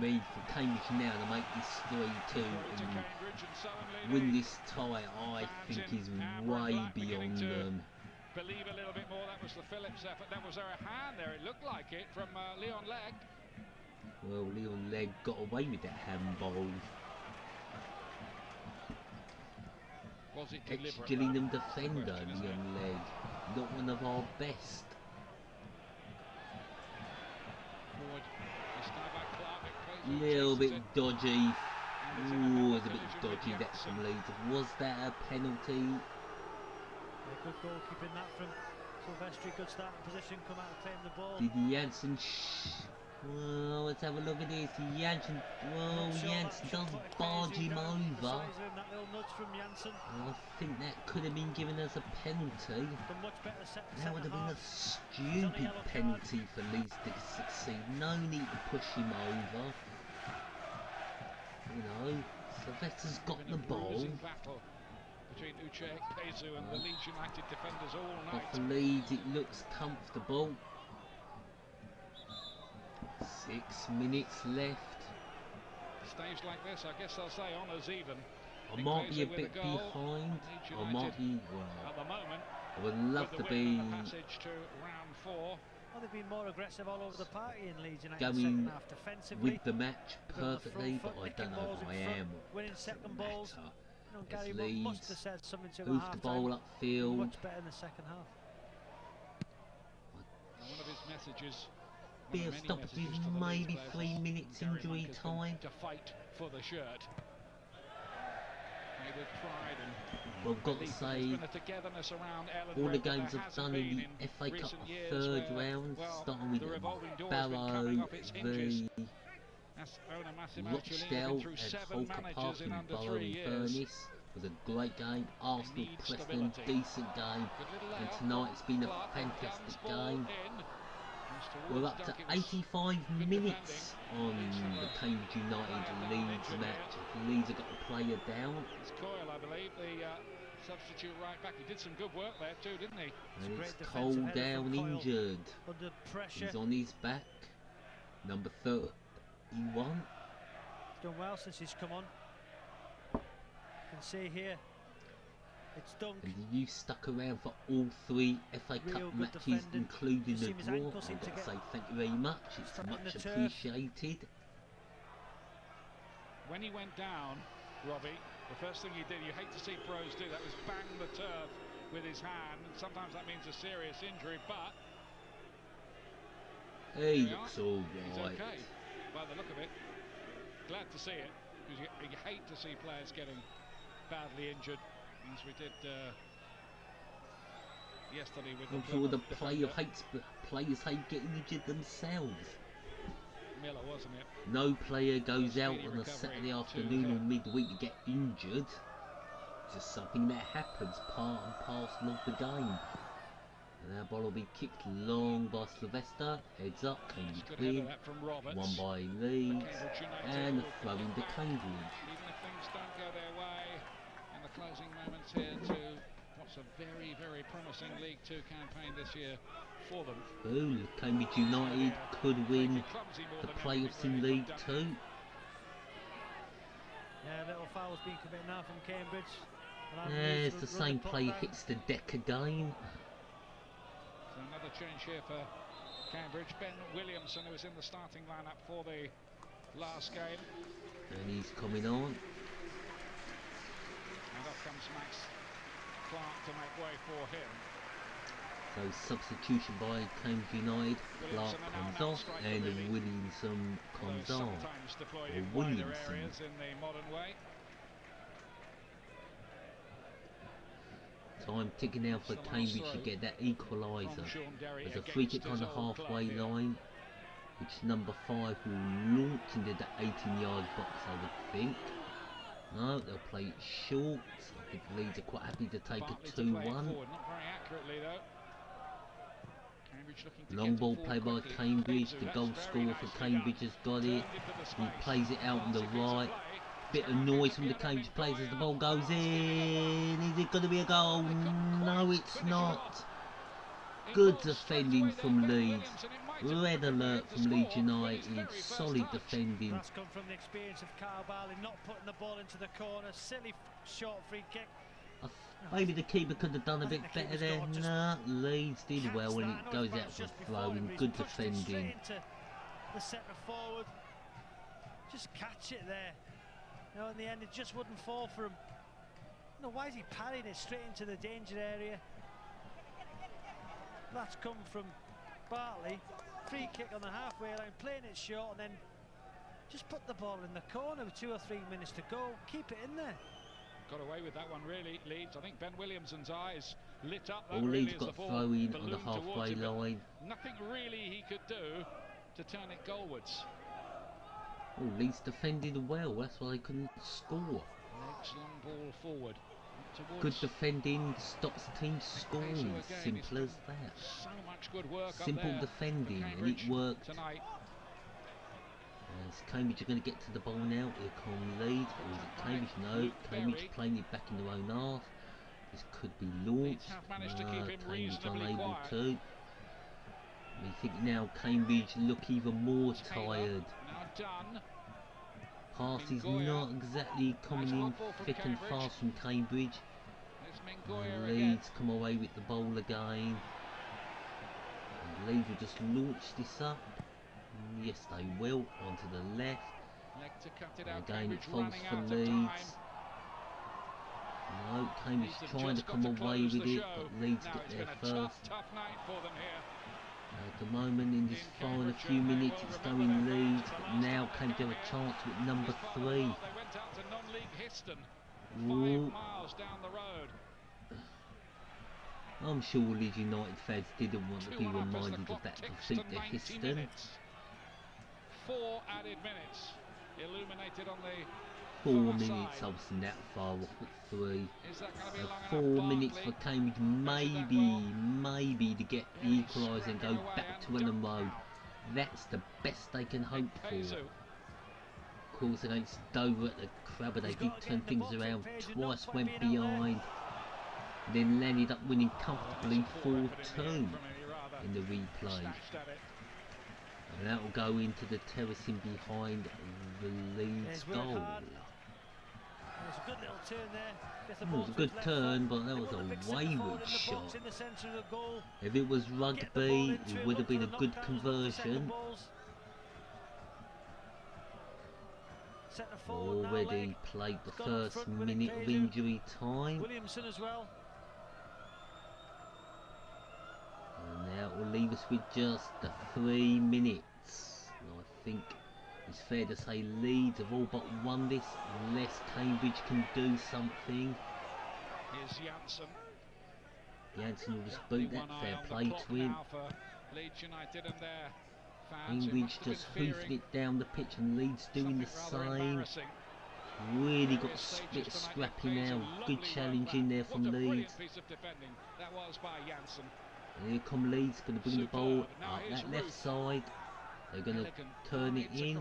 Me for Cambridge now to make this 3-2 and win this tie, I think is way beyond them. Believe a little bit more. That was the Phillips effort. Then was there a hand there? It looked like it from Leon Legg. Well, Leon Legg got away with that handball. Was it deliberate? Ex-Gillingham defender, Leon Legg. Not one of our best. Forward. Little bit dodgy. Ooh, it's a bit dodgy, that's from Leeds. Was that a penalty? Yeah, good goalkeeping that from Silvestri. Good starting position, come out and claim the ball. Did Janssen well, let's have a look at this. Janssen, well, Janssen does barge him over. That little nudge from Janssen. I think that could have been given as a penalty. That would have been a stupid penalty for Leeds to succeed. No need to push him over. You know, Sylvester's got the ball. Between Uche Ekpezu and the Leeds United defenders all night. But for Leeds, it looks comfortable. 6 minutes left. Stays like this, I guess I'll say honours even. I might be a bit behind. I might be. Well, at the moment, I would love to be passage to round 4. Well, they've been more aggressive all over the party in Leeds United going second half defensively. with the match perfectly, but I don't know if I am. Winning second balls. Gary Leeds must have said something to him move at the half-time. ball upfield. Much better in the second half. One of his messages. Bit of stoppages, maybe 3 minutes injury time. To fight for the shirt. With pride and well, I've got to say, all the games I've done in the FA Cup third round, starting with Barrow v Rochdale at Holker Park in Barrow in Furness, was a great game. Arsenal Preston, decent game, and tonight it's been a fantastic game. We're up to 85 minutes on the Cambridge United Leeds match. Leeds have got a player down. It's Coyle, I believe, the substitute right back. He did some good work there too, didn't he? And it's Cole down injured. Under pressure. He's on his back. Number 31. He's done well since he's come on. You can see here. It's Dunk. And you stuck around for all 3 FA Cup matches, including the draw. I've got to say thank you very much. It's much appreciated. When he went down, Robbie, the first thing he did, you hate to see pros do that, was bang the turf with his hand. And sometimes that means a serious injury, but he looks all he's right. okay, by the look of it. Glad to see it, because you hate to see players getting badly injured, as we did yesterday with the I'm sure the players hate getting injured themselves. Miller, wasn't it? No player goes out on a Saturday afternoon or midweek to get injured. It's just something that happens, part and parcel of the game. And that ball will be kicked long by Sylvester. Heads up, Cambridge win. Won by Leeds. And a throw into Cambridge. Even if things don't go their way in the closing moments here to what's a very, very promising League Two campaign this year for them. Ooh, Cambridge United could win the playoffs in League Two. Yeah, little foul's being committed now from Cambridge. Yeah, it's the same player hits the deck again. So another change here for Cambridge. Ben Williamson, who was in the starting lineup for the last game. And he's coming on. And up comes Max Clark to make way for him. So substitution by Cambridge United. Clark comes off and Williamson comes on. Or Williamson. In the modern way. Time ticking out for Cambridge to get that equaliser. There's a free kick on the halfway line, which number 5 will launch into the 18-yard box, I would think. No, they'll play it short. I think Leeds are quite happy to take a 2-1. Long ball play by Cambridge. The goal scorer for Cambridge has got it. He plays it out on the right. bit of noise from the Cambridge players as the ball goes in. Is it going to be a goal? No, it's not. Good defending from Leeds. Red alert from Leeds United. Solid defending. That's come from the experience of Carl Barley, not putting the ball into the corner. Silly short free kick. Maybe the keeper could have done a bit better there. Nah, Leeds did well when it goes out for throwing. Good defending. Into the centre forward. Just catch it there. No, in the end, it just wouldn't fall for him. No, why is he parrying it straight into the danger area? That's come from Bartley. Free kick on the halfway line, playing it short, and then just put the ball in the corner with 2 or 3 minutes to go. Keep it in there. Got away with that one, really, Leeds. I think Ben Williamson's eyes lit up. All Leeds got throw-in on the halfway line. Nothing really he could do to turn it goalwards. Oh, Leeds defended well. That's why they couldn't score. Next long ball forward. Good defending stops the team scoring. Simple as that. So much good work. Simple defending, and it worked. Tonight. As Cambridge are going to get to the ball now. Here come Leeds. Or is it Cambridge? No, Cambridge playing it back in their own half. This could be launched. Cambridge unable to. We think now Cambridge look even more tired. Pass is not exactly coming in thick and fast from Cambridge. Leeds come away with the ball again. And Leeds will just launch this up. Yes, they will. Onto the left. Again, it falls for Leeds. No, Cambridge trying to come away with it, but Leeds get there first. At the moment, in this final few minutes, it's going Leeds, but now Cambridge have a chance with number 3. They went out to non-league Histon, 5 miles down the road. I'm sure Leeds United fans didn't want to be reminded of that defeat to Histon. 4 added minutes illuminated on the 4 minutes, obviously that far off at 3. 4 minutes for Cambridge, maybe to get the equaliser and go back to Ellen Road. That's the best they can hope for. Of course, against Dover at the Crabber, they did turn things around twice, went behind, then landed up winning comfortably 4-2 in the replay. And that will go into the terracing behind the Leeds goal. It's a good little turn there. It was a good turn, but that was a wayward shot. If it was rugby, it would have been a good conversion. Already played the first minute of injury time. Williamson as well. And now it will leave us with just the 3 minutes. And I think it's fair to say Leeds have all but won this unless Cambridge can do something. Here's Janssen. Janssen will just boot that, fair play to him. Cambridge just hoofing it down the pitch and Leeds doing the same. Really got a bit of scrappy now. Good challenge in there from Leeds. And here come Leeds, going to bring the ball up that left side. They're going to turn it in.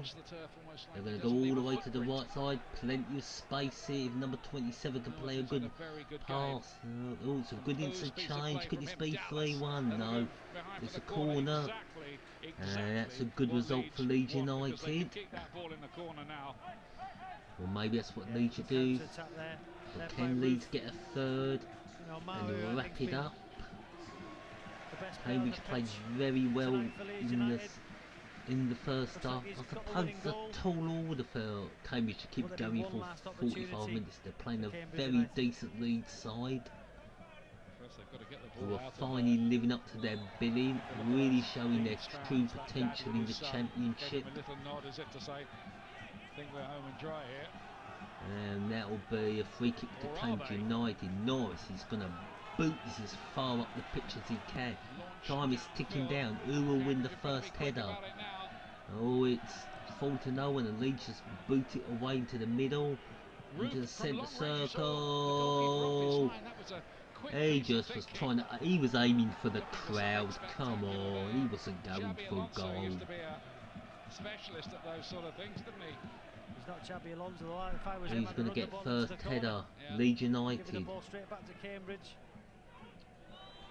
They're going to go all the way to the right side. Plenty of space here. If number 27 can play a good pass. Oh, it's a good instant change. Could this be 3-1? No. It's a corner. And that's a good result for Leeds United. Well, maybe that's what Leeds should do. But can Leeds get a third and wrap it up? Cambridge played very well in the first half. I suppose it's a tall order for Cambridge to keep going for 45 minutes. They're playing a very decent Leeds side, who are finally living up to their billing, really showing their true potential in the Championship. And that will be a free kick to Cambridge United. Norris is going to boot this as far up the pitch as he can. Time is ticking down. Who will win the first header? Oh, it's 4-0 and Leeds just boot it away into the middle, into the centre circle. He just was trying to, he was aiming for the crowd. Come on, he wasn't going for goal. Specialist at those sort of things, didn't he? He's not Xabi Alonso. Though. If I was him, He's I'd going to run the get ball into first the corner. header. Yeah. Leeds Giving the United. ball straight back to Cambridge.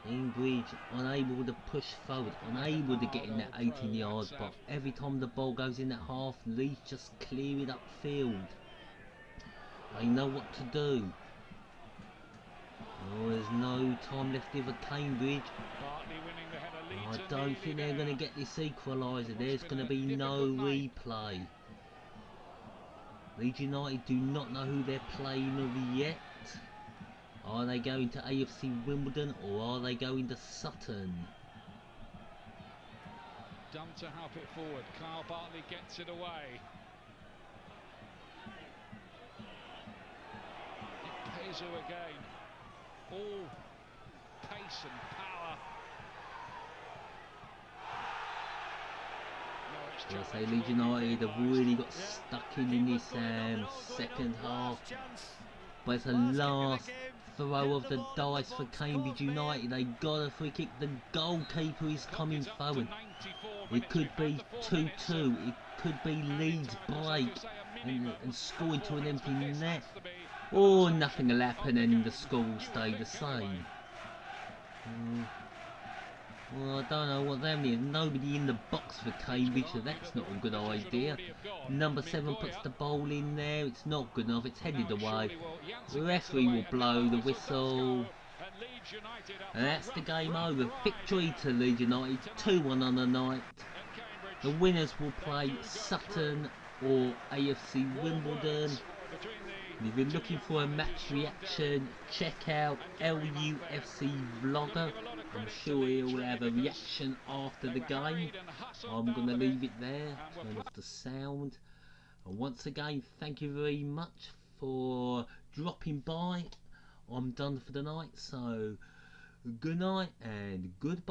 Cambridge unable to push forward, unable to get in that 18-yard box. Every time the ball goes in that half, Leeds just clear it upfield. They know what to do. Oh, there's no time left here for Cambridge. Bartley winning the header, Leeds I are don't nearly think they're going to get this equaliser. There's going to be no replay. Leeds United do not know who they're playing with yet. Are they going to AFC Wimbledon or are they going to Sutton? Done to help it forward. Kyle Bartley gets it away. Pezu again. All pace and power. I say Leeds United have really got stuck in this second half. But it's a last throw of the dice for Cambridge United. They got a free kick. The goalkeeper is coming forward. It could be 2-2. It could be Leeds break and score into an empty net. Or nothing will happen and the score will stay the same. Well, I don't know what's happening. There's nobody in the box for Cambridge, so that's not a good idea. Number 7 puts the ball in there. It's not good enough. It's headed away. The referee will blow the whistle. And that's the game over. Victory to Leeds United. 2-1 on the night. The winners will play Sutton or AFC Wimbledon. And if you're looking for a match reaction, check out LUFC Vlogger. I'm sure he'll have a reaction after the game. I'm going to leave it there, turn off the sound. And once again, thank you very much for dropping by. I'm done for the night, so good night and goodbye.